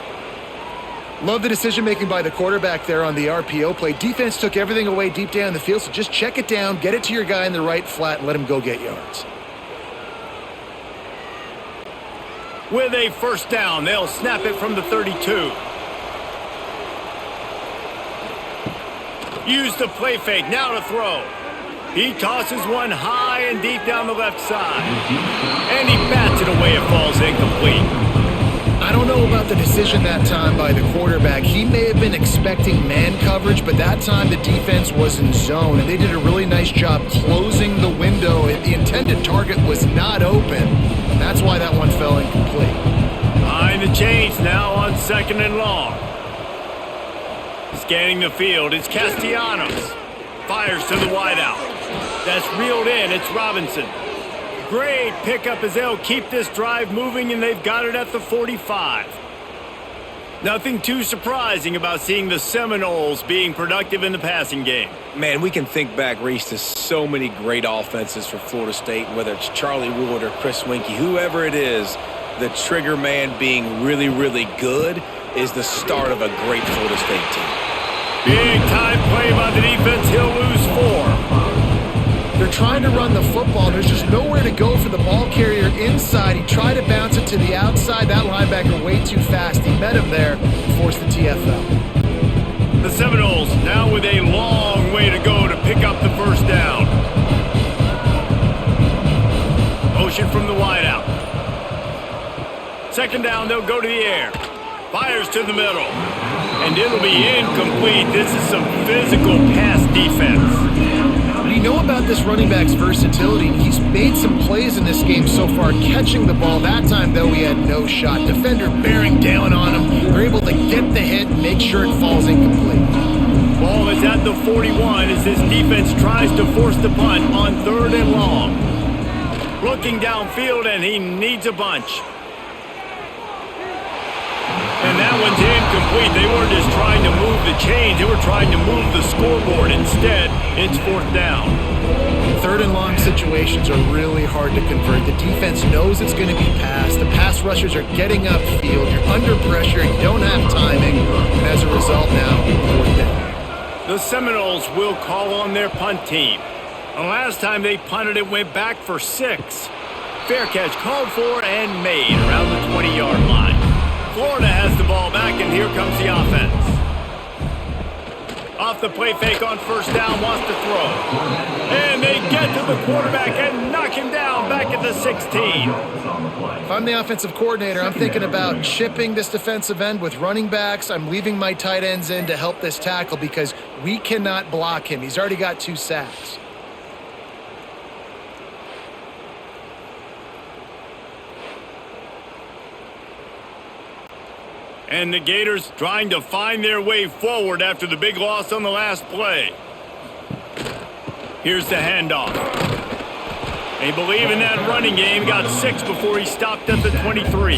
Love the decision-making by the quarterback there on the RPO play. Defense took everything away deep down the field, so just check it down, get it to your guy in the right flat, and let him go get yards. With a first down, they'll snap it from the 32. Use the play fake, now to throw. He tosses one high and deep down the left side. And he bats it away, it falls incomplete. I don't know about the decision that time by the quarterback. He may have been expecting man coverage, but that time the defense was in zone, and they did a really nice job closing the window. The intended target was not open. That's why that one fell incomplete. Behind the chains now on 2nd and long. Scanning the field, it's Castellanos. Fires to the wideout. That's reeled in, it's Robinson. Great pickup as they'll keep this drive moving, and they've got it at the 45. Nothing too surprising about seeing the Seminoles being productive in the passing game. Man, we can think back, Reese, to so many great offenses for Florida State, whether it's Charlie Wood or Chris Winkie, whoever it is, the trigger man being really, really good is the start of a great Florida State team. Big time play by the defense. He'll lose 4. They're trying to run the football. There's just nowhere to go for the ball carrier inside. He tried to bounce it to the outside. That linebacker way too fast. He met him there and forced the TFL. The Seminoles now with a long way to go to pick up the first down. Motion from the wideout. 2nd down, they'll go to the air. Fires to the middle. And it'll be incomplete. This is some physical pass defense. we know about this running back's versatility. He's made some plays in this game so far, catching the ball. That time, though, he had no shot. Defender bearing down on him. They're able to get the hit and make sure it falls incomplete. Ball is at the 41 as this defense tries to force the punt on 3rd and long. Looking downfield, and he needs a bunch. And that one's incomplete. They weren't just trying to move the chains. They were trying to move the scoreboard. Instead, it's 4th down. 3rd and long situations are really hard to convert. The defense knows it's going to be passed. The pass rushers are getting upfield. You're under pressure. You don't have timing. And as a result now, 4th down. The Seminoles will call on their punt team. The last time they punted, it went back for 6. Fair catch called for and made around the 20-yard line. Florida has the ball back, and here comes the offense. Off the play fake on 1st down, wants to throw. And they get to the quarterback and knock him down back at the 16. If I'm the offensive coordinator, I'm thinking about chipping this defensive end with running backs. I'm leaving my tight ends in to help this tackle because we cannot block him. He's already got 2 sacks. And the Gators trying to find their way forward after the big loss on the last play. Here's the handoff. They believe in that running game. Got 6 before he stopped at the 23.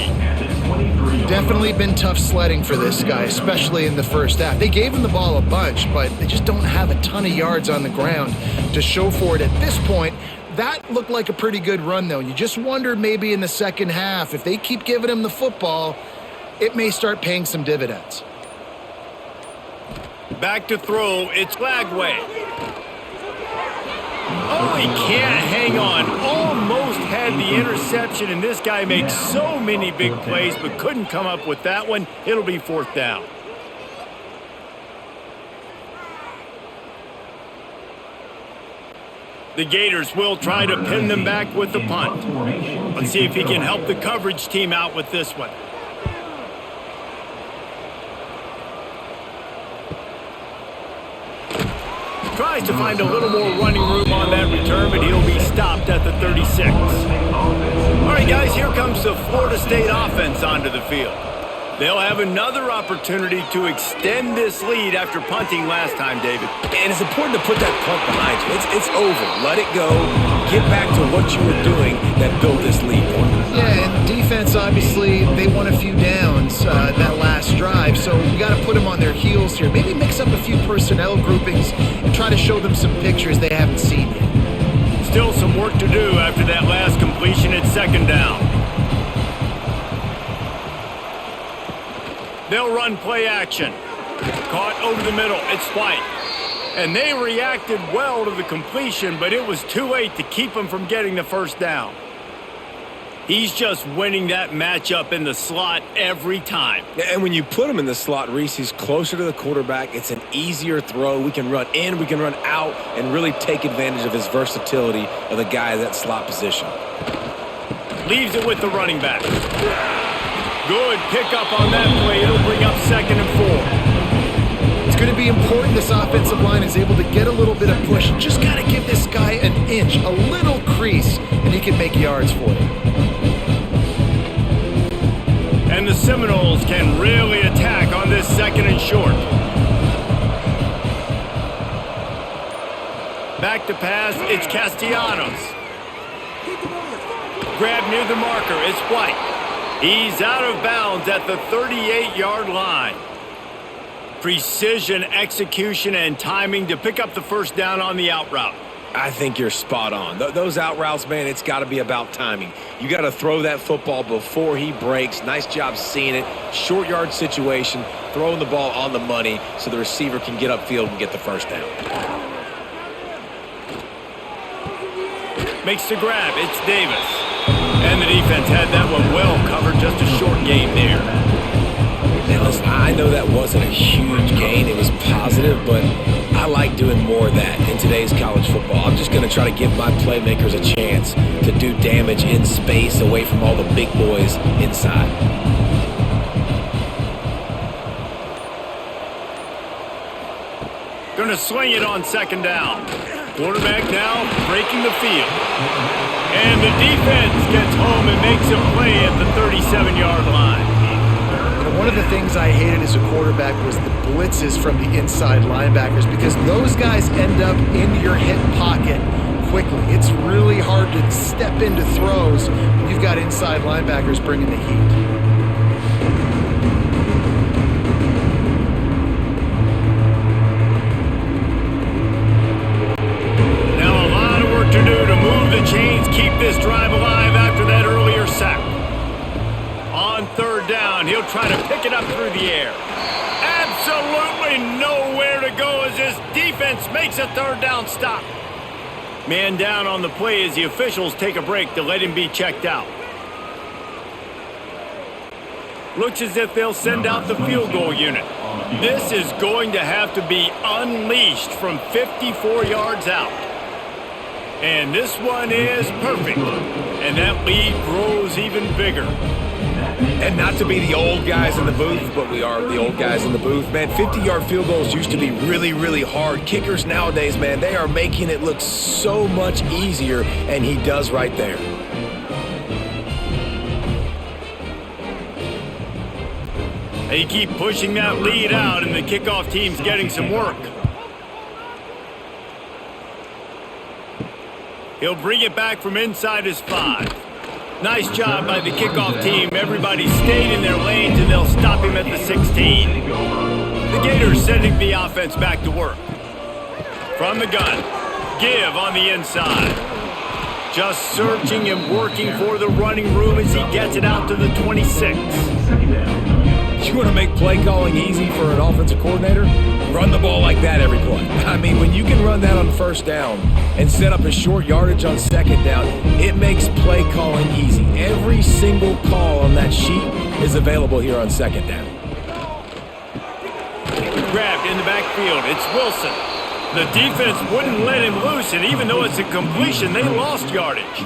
Definitely been tough sledding for this guy, especially in the first half. They gave him the ball a bunch, but they just don't have a ton of yards on the ground to show for it at this point. That looked like a pretty good run, though. You just wondered maybe in the second half, if they keep giving him the football, it may start paying some dividends. Back to throw, it's Lagway. Oh, he can't hang on. Almost had the interception, and this guy makes so many big plays, but couldn't come up with that one. It'll be 4th down. The Gators will try to pin them back with the punt. Let's see if he can help the coverage team out with this one. Tries to find a little more running room on that return, but he'll be stopped at the 36. All right, guys, here comes the Florida State offense onto the field. They'll have another opportunity to extend this lead after punting last time, David. And it's important to put that punt behind you. It's over. Let it go. Get back to what you were doing that built this lead for you. Yeah, and defense, obviously, they won a few downs that last drive, so you got to put them on their heels here. Maybe mix up a few personnel groupings and try to show them some pictures they haven't seen yet. Still some work to do after that last completion at 2nd down. They'll run play action. Caught over the middle. It's White. And they reacted well to the completion, but it was too late to keep him from getting the 1st down. He's just winning that matchup in the slot every time. And when you put him in the slot, Reese, he's closer to the quarterback. It's an easier throw. We can run in, we can run out, and really take advantage of his versatility of the guy in that slot position. Leaves it with the running back. Good pickup on that play. It'll bring up 2nd and 4. It's going to be important this offensive line is able to get a little bit of push. Just got to give this guy an inch, a little crease, and he can make yards for you. And the Seminoles can really attack on this 2nd and short. Back to pass, it's Castellanos. Grab near the marker, it's White. He's out of bounds at the 38-yard line. Precision, execution, and timing to pick up the 1st down on the out route. I think you're spot on. Those out routes, man, it's got to be about timing. You got to throw that football before he breaks. Nice job seeing it. Short yard situation, throwing the ball on the money so the receiver can get upfield and get the 1st down. Makes the grab. It's Davis. And the defense had that one well covered. Just a short gain there. Now, listen, I know that wasn't a huge gain. It was positive, but I like doing more of that in today's college football. I'm just going to try to give my playmakers a chance to do damage in space away from all the big boys inside. Going to swing it on 2nd down. Quarterback now breaking the field. And the defense gets home and makes a play at the 37-yard line. One of the things I hated as a quarterback was the blitzes from the inside linebackers because those guys end up in your hip pocket quickly. It's really hard to step into throws when you've got inside linebackers bringing the heat. To do to move the chains, keep this drive alive after that earlier sack. On third down, he'll try to pick it up through the air. Absolutely nowhere to go as this defense makes a third down stop. Man down on the play as the officials take a break to let him be checked out. Looks as if they'll send out the field goal unit. This is going to have to be unleashed from 54 yards out. And this one is perfect. And that lead grows even bigger. And not to be the old guys in the booth, but we are the old guys in the booth. Man, 50-yard field goals used to be really, really hard. Kickers nowadays, man, they are making it look so much easier, and he does right there. They keep pushing that lead out, and the kickoff team's getting some work. He'll bring it back from inside his 5. Nice job by the kickoff team. Everybody stayed in their lanes, and they'll stop him at the 16. The Gators sending the offense back to work. From the gun, give on the inside. Just searching and working for the running room as he gets it out to the 26. You want to make play calling easy for an offensive coordinator? Run the ball like that every play. I mean, when you can run that on first down and set up a short yardage on second down, it makes play calling easy. Every single call on that sheet is available here on second down. Grabbed in the backfield. It's Wilson. The defense wouldn't let him loose, and even though it's a completion, they lost yardage.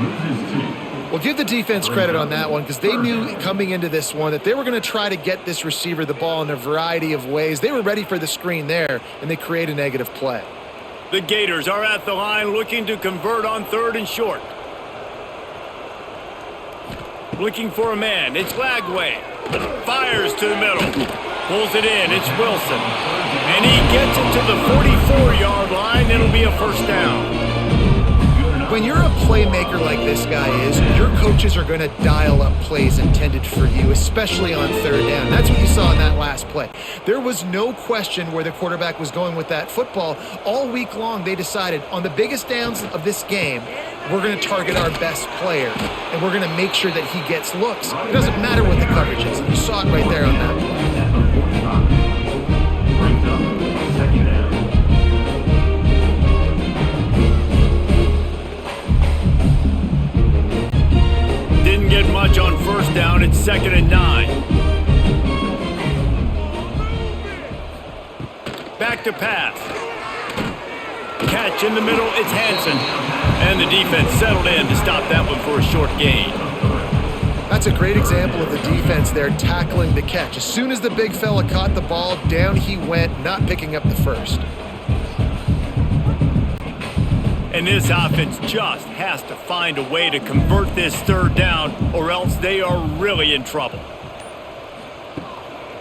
Well, give the defense credit on that one because they knew coming into this one that they were going to try to get this receiver the ball in a variety of ways. They were ready for the screen there, and they create a negative play. The Gators are at the line looking to convert on third and short. Looking for a man. It's Lagway. Fires to the middle. Pulls it in. It's Wilson. And he gets it to the 44-yard line. It'll be a first down. When you're a playmaker like this guy is, your coaches are going to dial up plays intended for you, especially on third down. That's what you saw in that last play. There was no question where the quarterback was going with that football. All week long, they decided on the biggest downs of this game, we're going to target our best player, and we're going to make sure that he gets looks. It doesn't matter what the coverage is. You saw it right there on that play. Didn't get much on first down. It's 2nd and 9. Back to pass. Catch in the middle. It's Hansen. And the defense settled in to stop that one for a short gain. That's a great example of the defense there tackling the catch. As soon as the big fella caught the ball, down he went, not picking up the first. And this offense just has to find a way to convert this third down, or else they are really in trouble.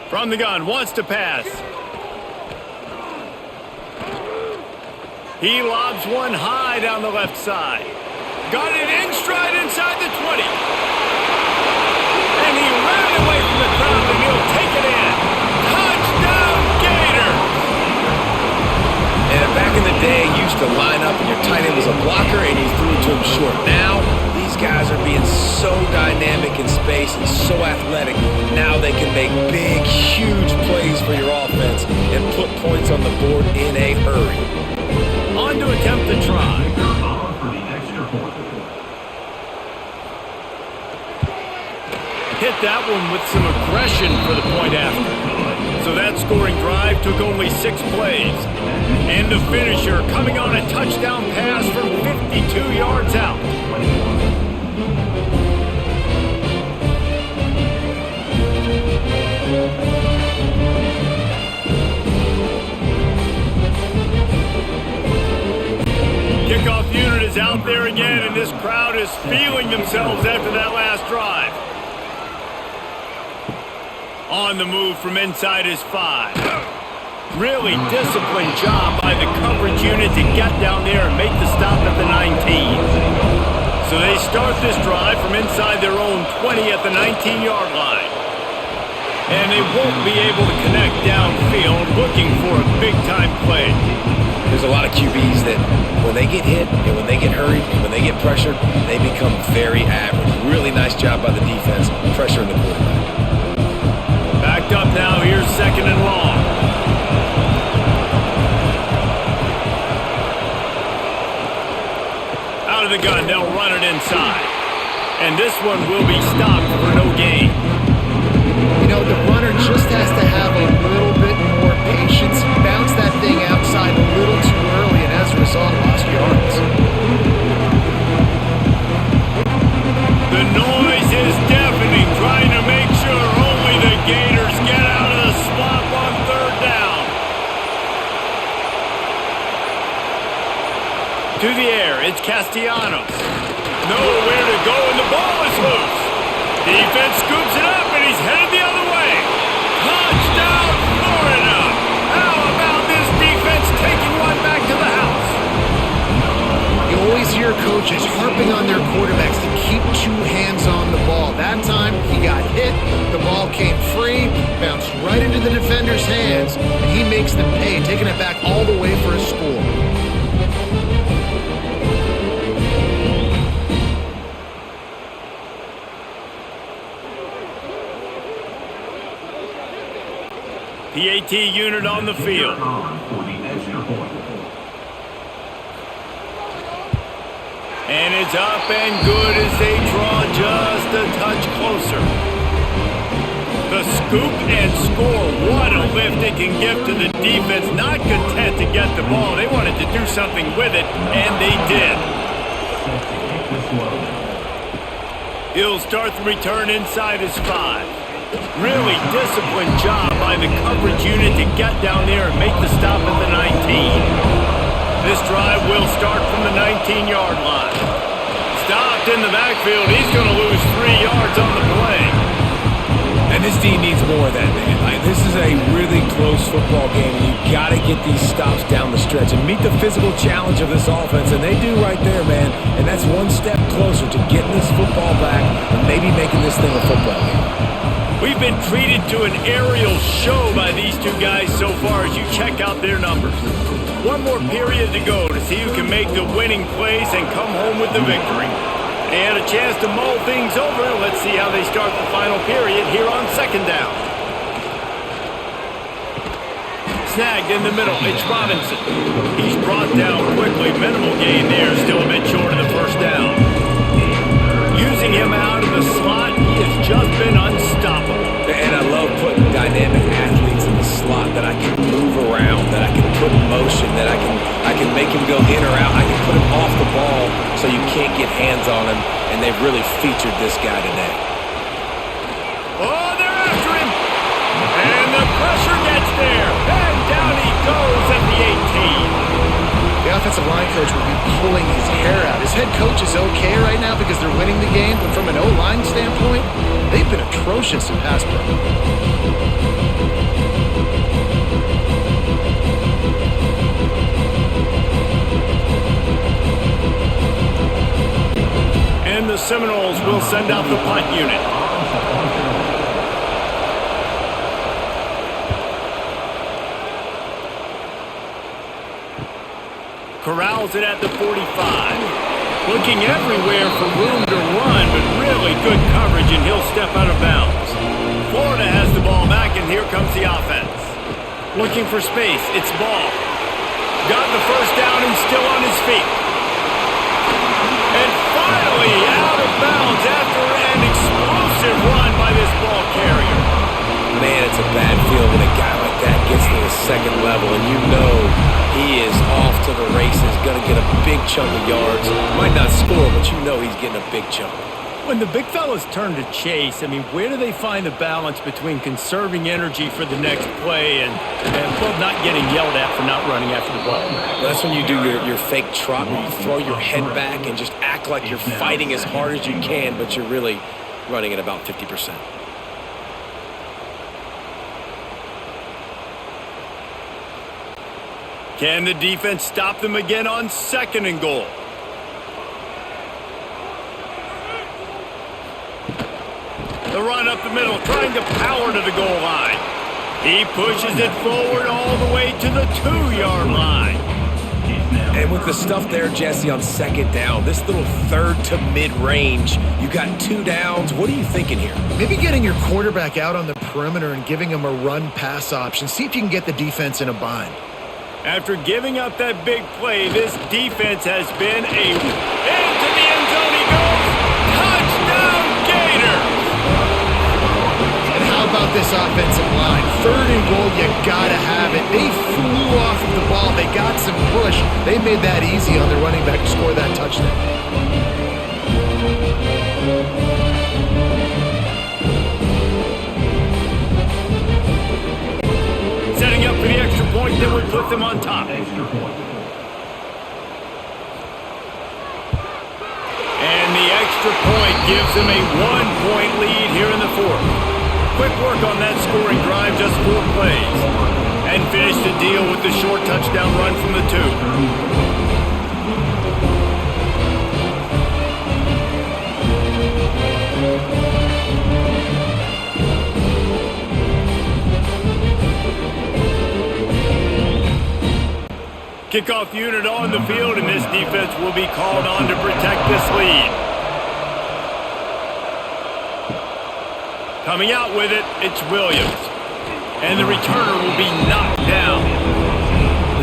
From the gun, wants to pass. He lobs one high down the left side. Got it in stride inside the 20. And he ran away from the crowd, and he'll take it in. Touchdown, Gators! And back in the day, you used to line up and your tight end was a blocker and you threw it to him short. Now, these guys are being so dynamic in space and so athletic. Now they can make big, huge plays for your offense and put points on the board in a hurry. On to attempt the try. Hit that one with some aggression for the point after. So that scoring drive took only 6 plays. And the finisher coming on a touchdown pass from 52 yards out. is out there again, and this crowd is feeling themselves after that last drive. On the move from inside his 5. Really disciplined job by the coverage unit to get down there and make the stop at the 19. So they start this drive from inside their own 20 at the 19-yard line. And they won't be able to connect downfield, looking for a big-time play. There's a lot of QBs that when they get hit and when they get hurried and when they get pressured, they become very average. Really nice job by the defense, pressuring the quarterback. Backed up now, here's 2nd and long. Out of the gun, they'll run it inside. And this one will be stopped for no gain. You know, the runner just has to have a little bit more patience. Bounce that thing outside a little too early, and as a result, lost yards. The noise is deafening, trying to make sure only the Gators get out of the swamp on 3rd down. To the air, it's Castellanos. Nowhere to go, and the ball is loose. Defense scoops it up, and he's headed the other way. Touchdown, Florida! How about this defense taking one back to the house? You always hear coaches harping on their quarterbacks to keep 2 hands on the ball. That time, he got hit, the ball came free, bounced right into the defender's hands, and he makes them pay, taking it back all the way for a score. PAT unit on the field. For the extra point. And it's up and good as they draw just a touch closer. The scoop and score. What a lift it can give to the defense. Not content to get the ball. They wanted to do something with it, and they did. He'll start the return inside his 5. Really disciplined job by the coverage unit to get down there and make the stop at the 19. This drive will start from the 19-yard line. Stopped in the backfield. He's going to lose 3 yards on the play. And this team needs more of that, man. This is a really close football game, and you've got to get these stops down the stretch and meet the physical challenge of this offense, and they do right there, man. And that's one step closer to getting this football back and maybe making this thing a football game. We've been treated to an aerial show by these 2 guys so far as you check out their numbers. One more period to go to see who can make the winning plays and come home with the victory. And a chance to mull things over. Let's see how they start the final period here on 2nd down. Snagged in the middle, it's Robinson. He's brought down quickly. Minimal gain there, still a bit short of the 1st down. Using him out of the slot, he has just been unstoppable. And I love putting dynamic athletes in the slot that I can move around, that I can put in motion, that I can make him go in or out. I can put him off the ball so you can't get hands on him, and they've really featured this guy today. Oh, they're after him! And the pressure gets there, and down he goes at the 18. The offensive line coach will be pulling his hair out. His head coach is okay right now because they're winning the game, but from an O-line standpoint, they've been atrocious in pass pro. And the Seminoles will send out the punt unit. Corrals it at the 45. Looking everywhere for room to run, but really good coverage, and he'll step out of bounds. Florida has the ball back, and here comes the offense. Looking for space, it's Ball. Got the 1st down and still on his feet. And finally out of bounds after an explosive run by this ball carrier. Man, it's a bad feel when a guy like that gets to the 2nd level, and you know he is off to the races, going to get a big chunk of yards. Might not score, but you know he's getting a big chunk. When the big fellas turn to chase, I mean, where do they find the balance between conserving energy for the next play and well, not getting yelled at for not running after the ball? Well, that's when you do your fake trot where you throw your head back and just act like you're fighting as hard as you can, but you're really running at about 50%. Can the defense stop them again on 2nd and goal? The run up the middle, trying to power to the goal line. He pushes it forward all the way to the 2-yard line. And with the stuff there, Jesse, on 2nd down, this little 3rd to mid-range, you got 2 downs. What are you thinking here? Maybe getting your quarterback out on the perimeter and giving him a run-pass option. See if you can get the defense in a bind. After giving up that big play, this defense has been into the end zone he goes. Touchdown, Gators! And how about this offensive line? 3rd and goal, you gotta have it. They flew off of the ball. They got some push. They made that easy on their running back to score that touchdown. Setting up for the extra point that would put them on top. Extra point. And the extra point gives them a 1-point lead here in the 4th. Quick work on that scoring drive, just 4 plays. And finish the deal with the short touchdown run from the 2. Kickoff unit on the field, and this defense will be called on to protect this lead. Coming out with it, it's Williams. And the returner will be knocked down.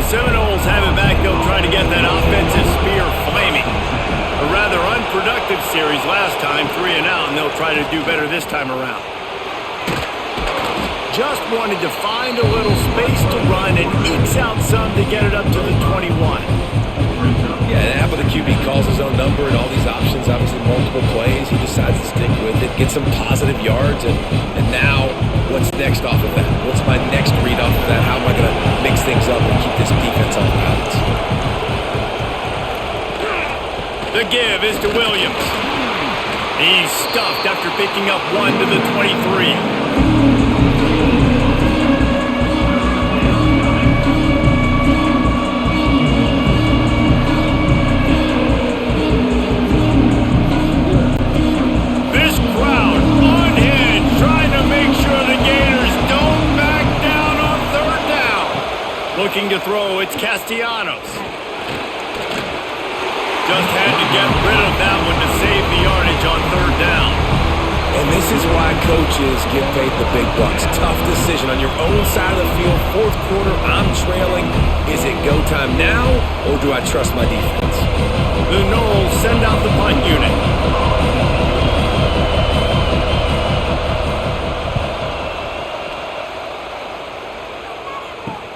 The Seminoles have it back. They'll try to get that offensive spear flaming. A rather unproductive series last time, 3 and out, and they'll try to do better this time around. Just wanted to find a little space to run and ekes out some to get it up to the 21. Yeah, and after the QB calls his own number and all these options, obviously multiple plays, he decides to stick with it, get some positive yards, and now what's next off of that? What's my next read off of that? How am I going to mix things up and keep this defense on balance? The give is to Williams. He's stuffed after picking up 1 to the 23. Looking to throw, it's Castellanos. Just had to get rid of that one to save the yardage on 3rd down. And this is why coaches get paid the big bucks. Tough decision on your own side of the field. 4th quarter, I'm trailing. Is it go time now, or do I trust my defense? The Noles send out the punt unit.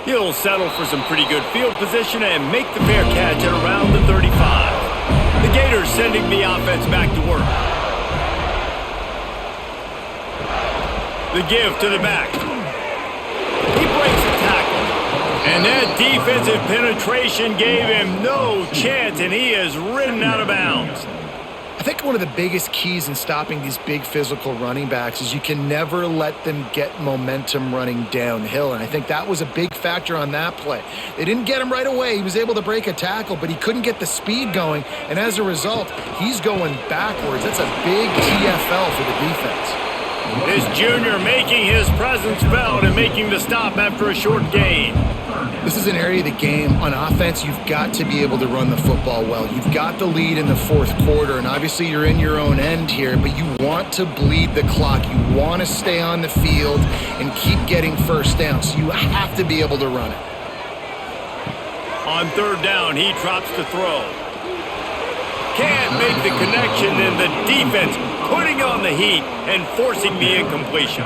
He'll settle for some pretty good field position and make the fair catch at around the 35. The Gators sending the offense back to work. The give to the back. He breaks the tackle. And that defensive penetration gave him no chance, and he is ridden out of bounds. I think one of the biggest keys in stopping these big physical running backs is you can never let them get momentum running downhill, and I think that was a big factor on that play. They didn't get him right away. He was able to break a tackle, but he couldn't get the speed going, and as a result, he's going backwards. That's a big TFL for the defense. This junior making his presence felt and making the stop after a short gain. This is an area of the game. On offense, you've got to be able to run the football well. You've got the lead in the 4th quarter, and obviously you're in your own end here, but you want to bleed the clock. You want to stay on the field and keep getting first down, so you have to be able to run it. On 3rd down, he drops to throw. Can't make the connection, and the defense putting on the heat and forcing the incompletion.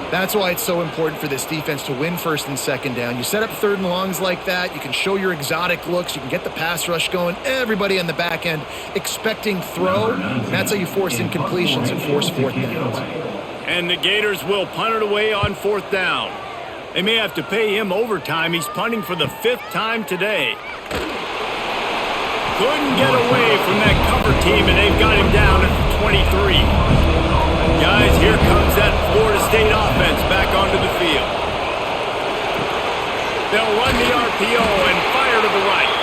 That's why it's so important for this defense to win first and second down. You set up third and longs like that, you can show your exotic looks, you can get the pass rush going, everybody on the back end expecting throw. That's how you force incompletions and force fourth downs. And the Gators will punt it away on fourth down. They may have to pay him overtime. He's punting for the 5th time today. Couldn't get away from that cover team, and they've got him down at 23. Guys, here comes that Florida State offense back onto the field. They'll run the RPO and fire to the right.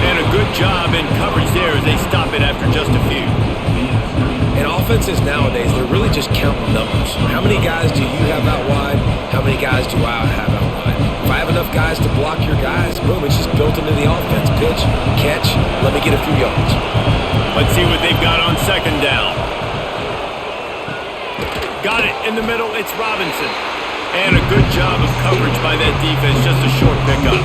And a good job in coverage there as they stop it after just a few. And offenses nowadays, they're really just counting numbers. How many guys do you have out wide? How many guys do I have out wide? If I have enough guys to block your guys, boom, it's just built into the offense. Pitch, catch, let me get a few yards. Let's see what they've got on second down. Got it in the middle, it's Robinson. And a good job of coverage by that defense, just a short pickup.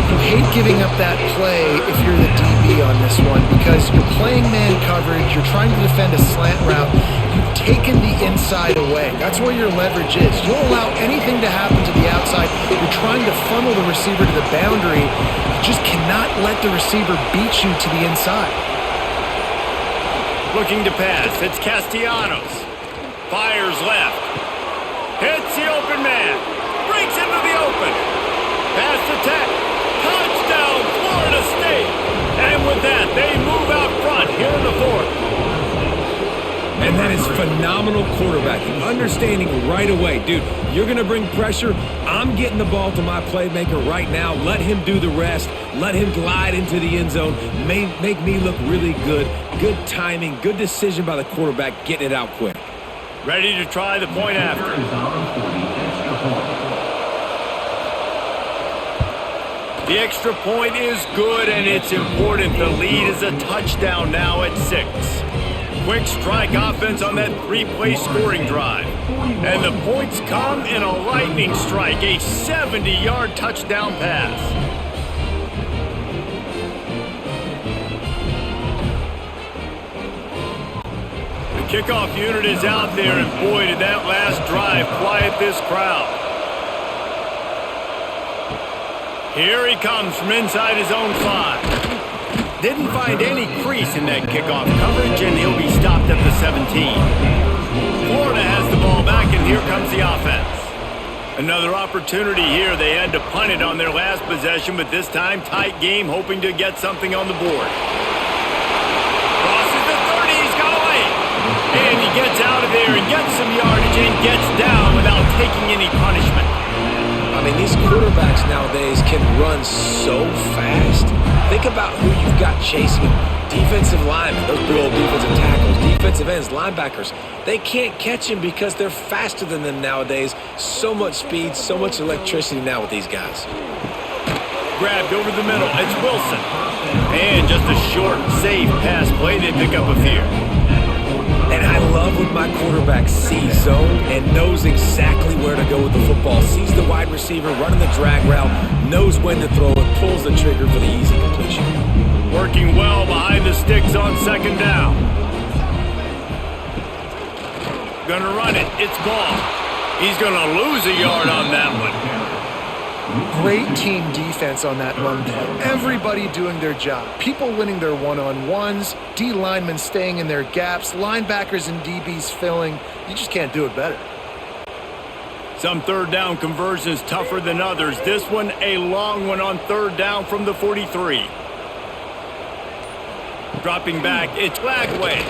You hate giving up that play if you're the DB on this one because you're playing man coverage, you're trying to defend a slant route, you've taken the inside away. That's where your leverage is. You'll allow anything to happen to the outside. You're trying to funnel the receiver to the boundary. You just cannot let the receiver beat you to the inside. Looking to pass, it's Castellanos. Fires left. Hits the open man. Breaks into the open. Pass attack. Touchdown, Florida State. And with that, they move out front here in the 4th. And that is phenomenal quarterbacking. Understanding right away, dude, you're going to bring pressure. I'm getting the ball to my playmaker right now. Let him do the rest. Let him glide into the end zone. Make me look really good. Good timing. Good decision by the quarterback getting it out quick. Ready to try the point after. The extra point is good, and it's important. The lead is a touchdown now at 6. Quick strike offense on that 3-play scoring drive. And the points come in a lightning strike, a 70-yard touchdown pass. Kickoff unit is out there, and boy, did that last drive quiet this crowd. Here he comes from inside his own 5. Didn't find any crease in that kickoff coverage, and he'll be stopped at the 17. Florida has the ball back, and here comes the offense. Another opportunity here. They had to punt it on their last possession, but this time tight game, hoping to get something on the board. Crosses the 30, he's got away. And he gets out of there and gets some yardage and gets down without taking any punishment. I mean, these quarterbacks nowadays can run so fast. Think about who you've got chasing them. Defensive linemen, those big old defensive tackles, defensive ends, linebackers. They can't catch him because they're faster than them nowadays. So much speed, so much electricity now with these guys. Grabbed over the middle. It's Wilson. And just a short, safe pass play. They pick up a few. And I love when my quarterback sees zone and knows exactly where to go with the football. Sees the wide receiver running the drag route, knows when to throw it, pulls the trigger for the easy completion. Working well behind the sticks on second down. Gonna run it. It's Ball. He's gonna lose a yard on that one. Great team defense on that run play. Everybody doing their job. People winning their one-on-ones, D linemen staying in their gaps, linebackers and DBs filling. You just can't do it better. Some third down conversions tougher than others. This one a long one on third down from the 43. Dropping back, it's Lagway.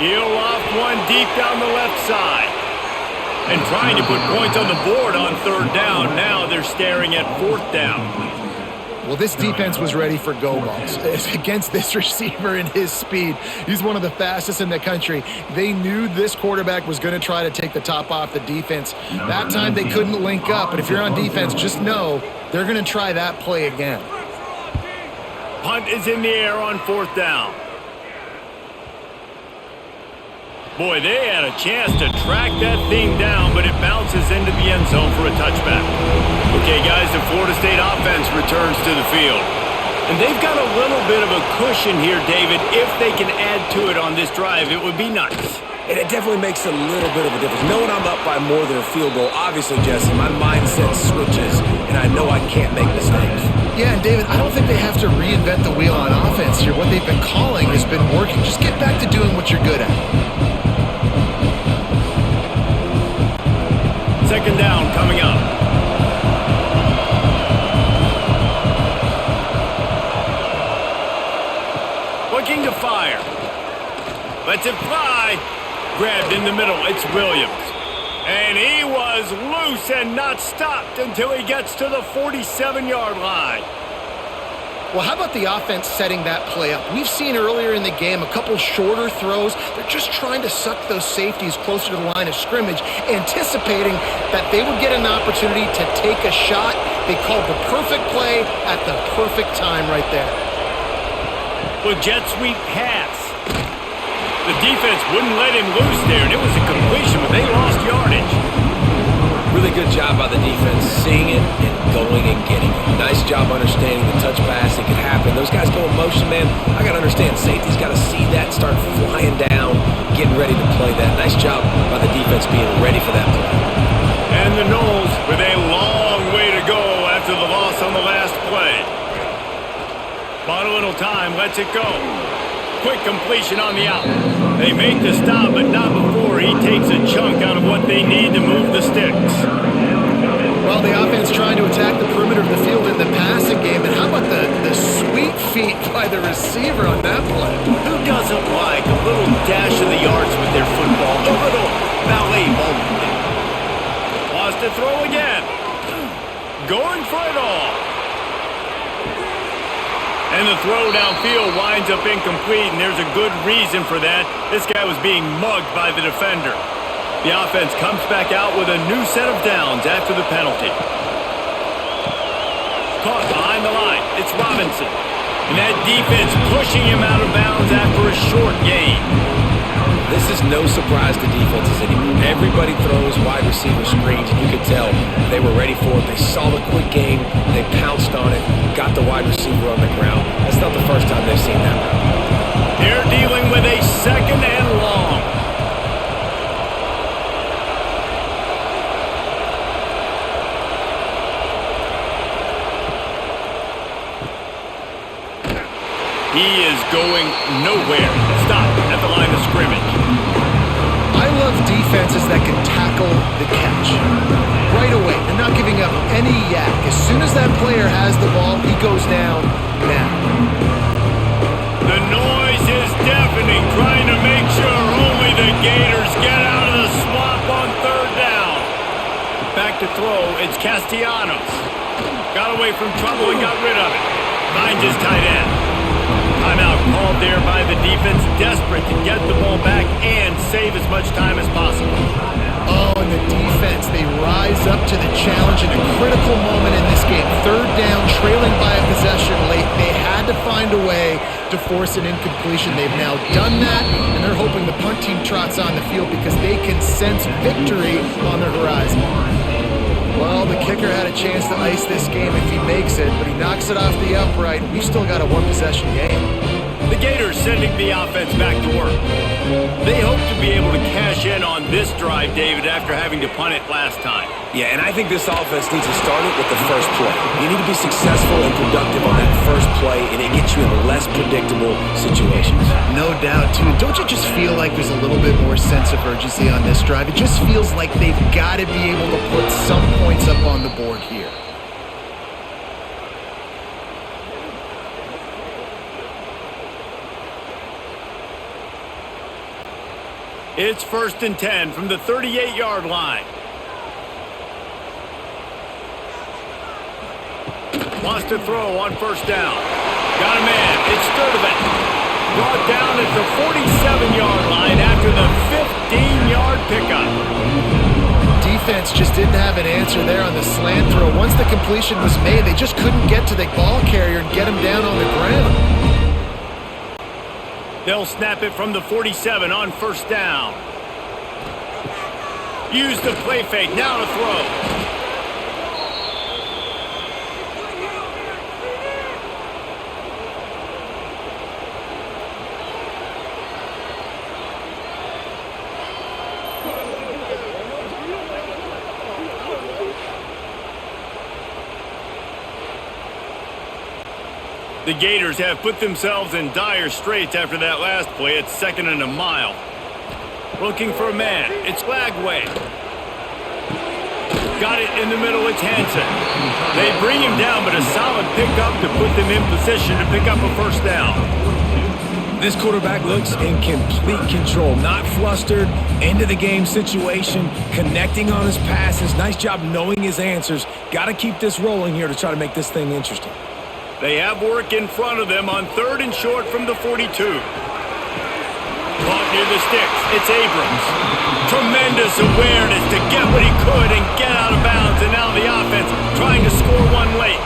He'll off one deep down the left side. And trying to put points on the board on third down. Now they're staring at fourth down. Well, this defense was ready for go balls against this receiver and his speed. He's one of the fastest in the country. They knew this quarterback was going to try to take the top off the defense. That time they couldn't link up, but if you're on defense, just know they're going to try that play again. Punt is in the air on fourth down. Boy, they had a chance to track that thing down, but it bounces into the end zone for a touchback. Okay, guys, the Florida State offense returns to the field. And they've got a little bit of a cushion here, David. If they can add to it on this drive, it would be nice. And it definitely makes a little bit of a difference. Knowing I'm up by more than a field goal, obviously, Jesse, my mindset switches, and I know I can't make mistakes. Yeah, and David, I don't think they have to reinvent the wheel on offense here. What they've been calling has been working. Just get back to doing what you're good at. Second down coming up. Looking to fire. Lets it fly. Grabbed in the middle. It's Williams. And he was loose and not stopped until he gets to the 47-yard line. Well, how about the offense setting that play up? We've seen earlier in the game a couple shorter throws. They're just trying to suck those safeties closer to the line of scrimmage, anticipating that they would get an opportunity to take a shot. They called the perfect play at the perfect time right there. Well, jet sweep pass. The defense wouldn't let him loose there, and it was a completion, but they lost yardage. Really good job by the defense, seeing it and going and getting it. Nice job understanding the touch pass. It could happen. Those guys go in motion, man. I got to understand, safety's got to see that, start flying down, getting ready to play that. Nice job by the defense being ready for that play. And the Knowles with a long way to go after the loss on the last play. Bought a little time, lets it go. Quick completion on the out. They make the stop, but not before he takes a chunk out of what they need to move the sticks. Well, the offense trying to attack the perimeter of the field in the passing game, and how about the sweet feet by the receiver on that play? Who doesn't like a little dash of the yards with their football? A little ballet moment. Lost to throw again. Going for it all. And the throw downfield winds up incomplete, and there's a good reason for that. This guy was being mugged by the defender. The offense comes back out with a new set of downs after the penalty. Caught behind the line. It's Robinson. And that defense pushing him out of bounds after a short gain. This is no surprise to defenses anymore. Everybody throws wide receiver screens, and you could tell they were ready for it. They saw the quick game. They pounced on it, got the wide receiver on the ground. That's not the first time they've seen that route. They're dealing with a second and long. He is going nowhere. Stop at the line of scrimmage. I love defenses that can tackle the catch. Right away, they're not giving up any yak. As soon as that player has the ball, he goes down now. The noise is deafening, trying to make sure only the Gators get out of the swamp on third down. Back to throw, it's Castellanos. Got away from trouble and got rid of it. Finds his tight end. Timeout called there by the defense, desperate to get the ball back and save as much time as possible. Oh, and the defense, they rise up to the challenge in a critical moment in this game. Third down, trailing by a possession late. They had to find a way to force an incompletion. They've now done that, and they're hoping the punt team trots on the field because they can sense victory on the horizon. Well, the kicker had a chance to ice this game if he makes it, but he knocks it off the upright. We've still got a one-possession game. The Gators sending the offense back to work. They hope to be able to cash in on this drive, David, after having to punt it last time. Yeah, and I think this offense needs to start it with the first play. You need to be successful and productive on that first play, and it gets you in less predictable situations. No doubt, too. Don't you just feel like there's a little bit more sense of urgency on this drive? It just feels like they've got to be able to put some points up on the board here. It's 1st and 10 from the 38-yard line. Wants to throw on first down. Got a man. It's Sturdivant. Brought down at the 47-yard line after the 15-yard pickup. Defense just didn't have an answer there on the slant throw. Once the completion was made, they just couldn't get to the ball carrier and get him down on the ground. They'll snap it from the 47 on first down. Use the play fake. Now to throw. The Gators have put themselves in dire straits after that last play. It's 2nd and a mile. Looking for a man. It's Flagway. Got it in the middle. It's Hansen. They bring him down, but a solid pickup to put them in position to pick up a first down. This quarterback looks in complete control, not flustered, into the game situation, connecting on his passes. Nice job knowing his answers. Got to keep this rolling here to try to make this thing interesting. They have work in front of them on 3rd and short from the 42. Caught near the sticks. It's Abrams. Tremendous awareness to get what he could and get out of bounds. And now the offense trying to score one late.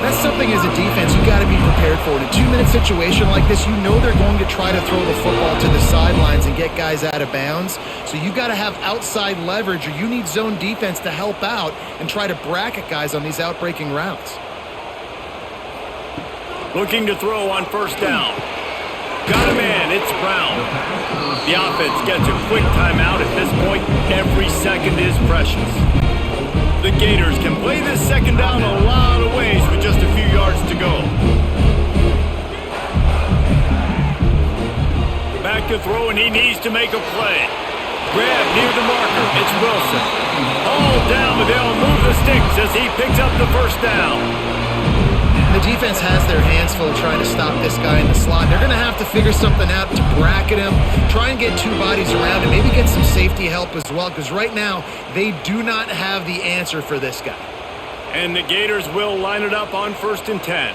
That's something as a defense you got to be prepared for. In a 2-minute situation like this, you know they're going to try to throw the football to the sidelines and get guys out of bounds. So you got to have outside leverage, or you need zone defense to help out and try to bracket guys on these outbreaking routes. Looking to throw on first down. Got a man. It's Brown. The offense gets a quick timeout. At this point, every second is precious. The Gators can play this second down a lot of ways with just a few yards to go. Back to throw, and he needs to make a play. Grab near the marker. It's Wilson. All down, but they'll move the sticks as he picks up the first down. The defense has their hands full trying to stop this guy in the slot. They're going to have to figure something out to bracket him, try and get 2 bodies around him, maybe get some safety help as well, because right now they do not have the answer for this guy. And the Gators will line it up on 1st and 10.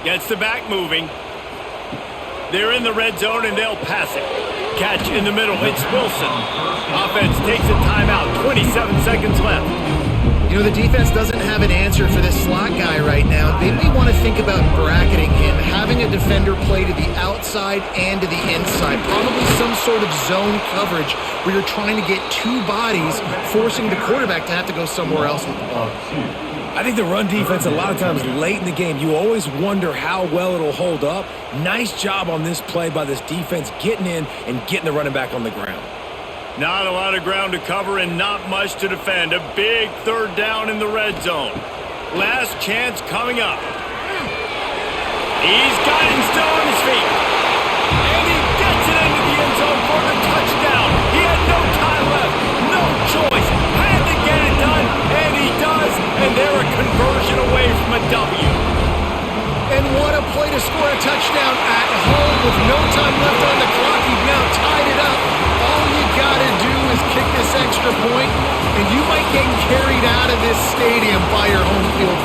Gets the back moving. They're in the red zone, and they'll pass it. Catch in the middle. It's Wilson. Offense takes a timeout. 27 seconds left. You know, the defense doesn't have an answer for this slot guy right now. They may want to think about bracketing him, having a defender play to the outside and to the inside. Probably some sort of zone coverage where you're trying to get 2 bodies, forcing the quarterback to have to go somewhere else with the ball. I think the run defense, a lot of times late in the game, you always wonder how well it'll hold up. Nice job on this play by this defense, getting in and getting the running back on the ground. Not a lot of ground to cover and not much to defend. A big 3rd down in the red zone. Last chance coming up. He's got him still on his feet. And he gets it into the end zone for the touchdown. He had no time left. No choice. Had to get it done. And he does. And they're a conversion away from a W. And what a play to score a touchdown at home with no time left on the clock. He's now tied it up. All you gotta do is kick this extra point, and you might get carried out of this stadium by your home field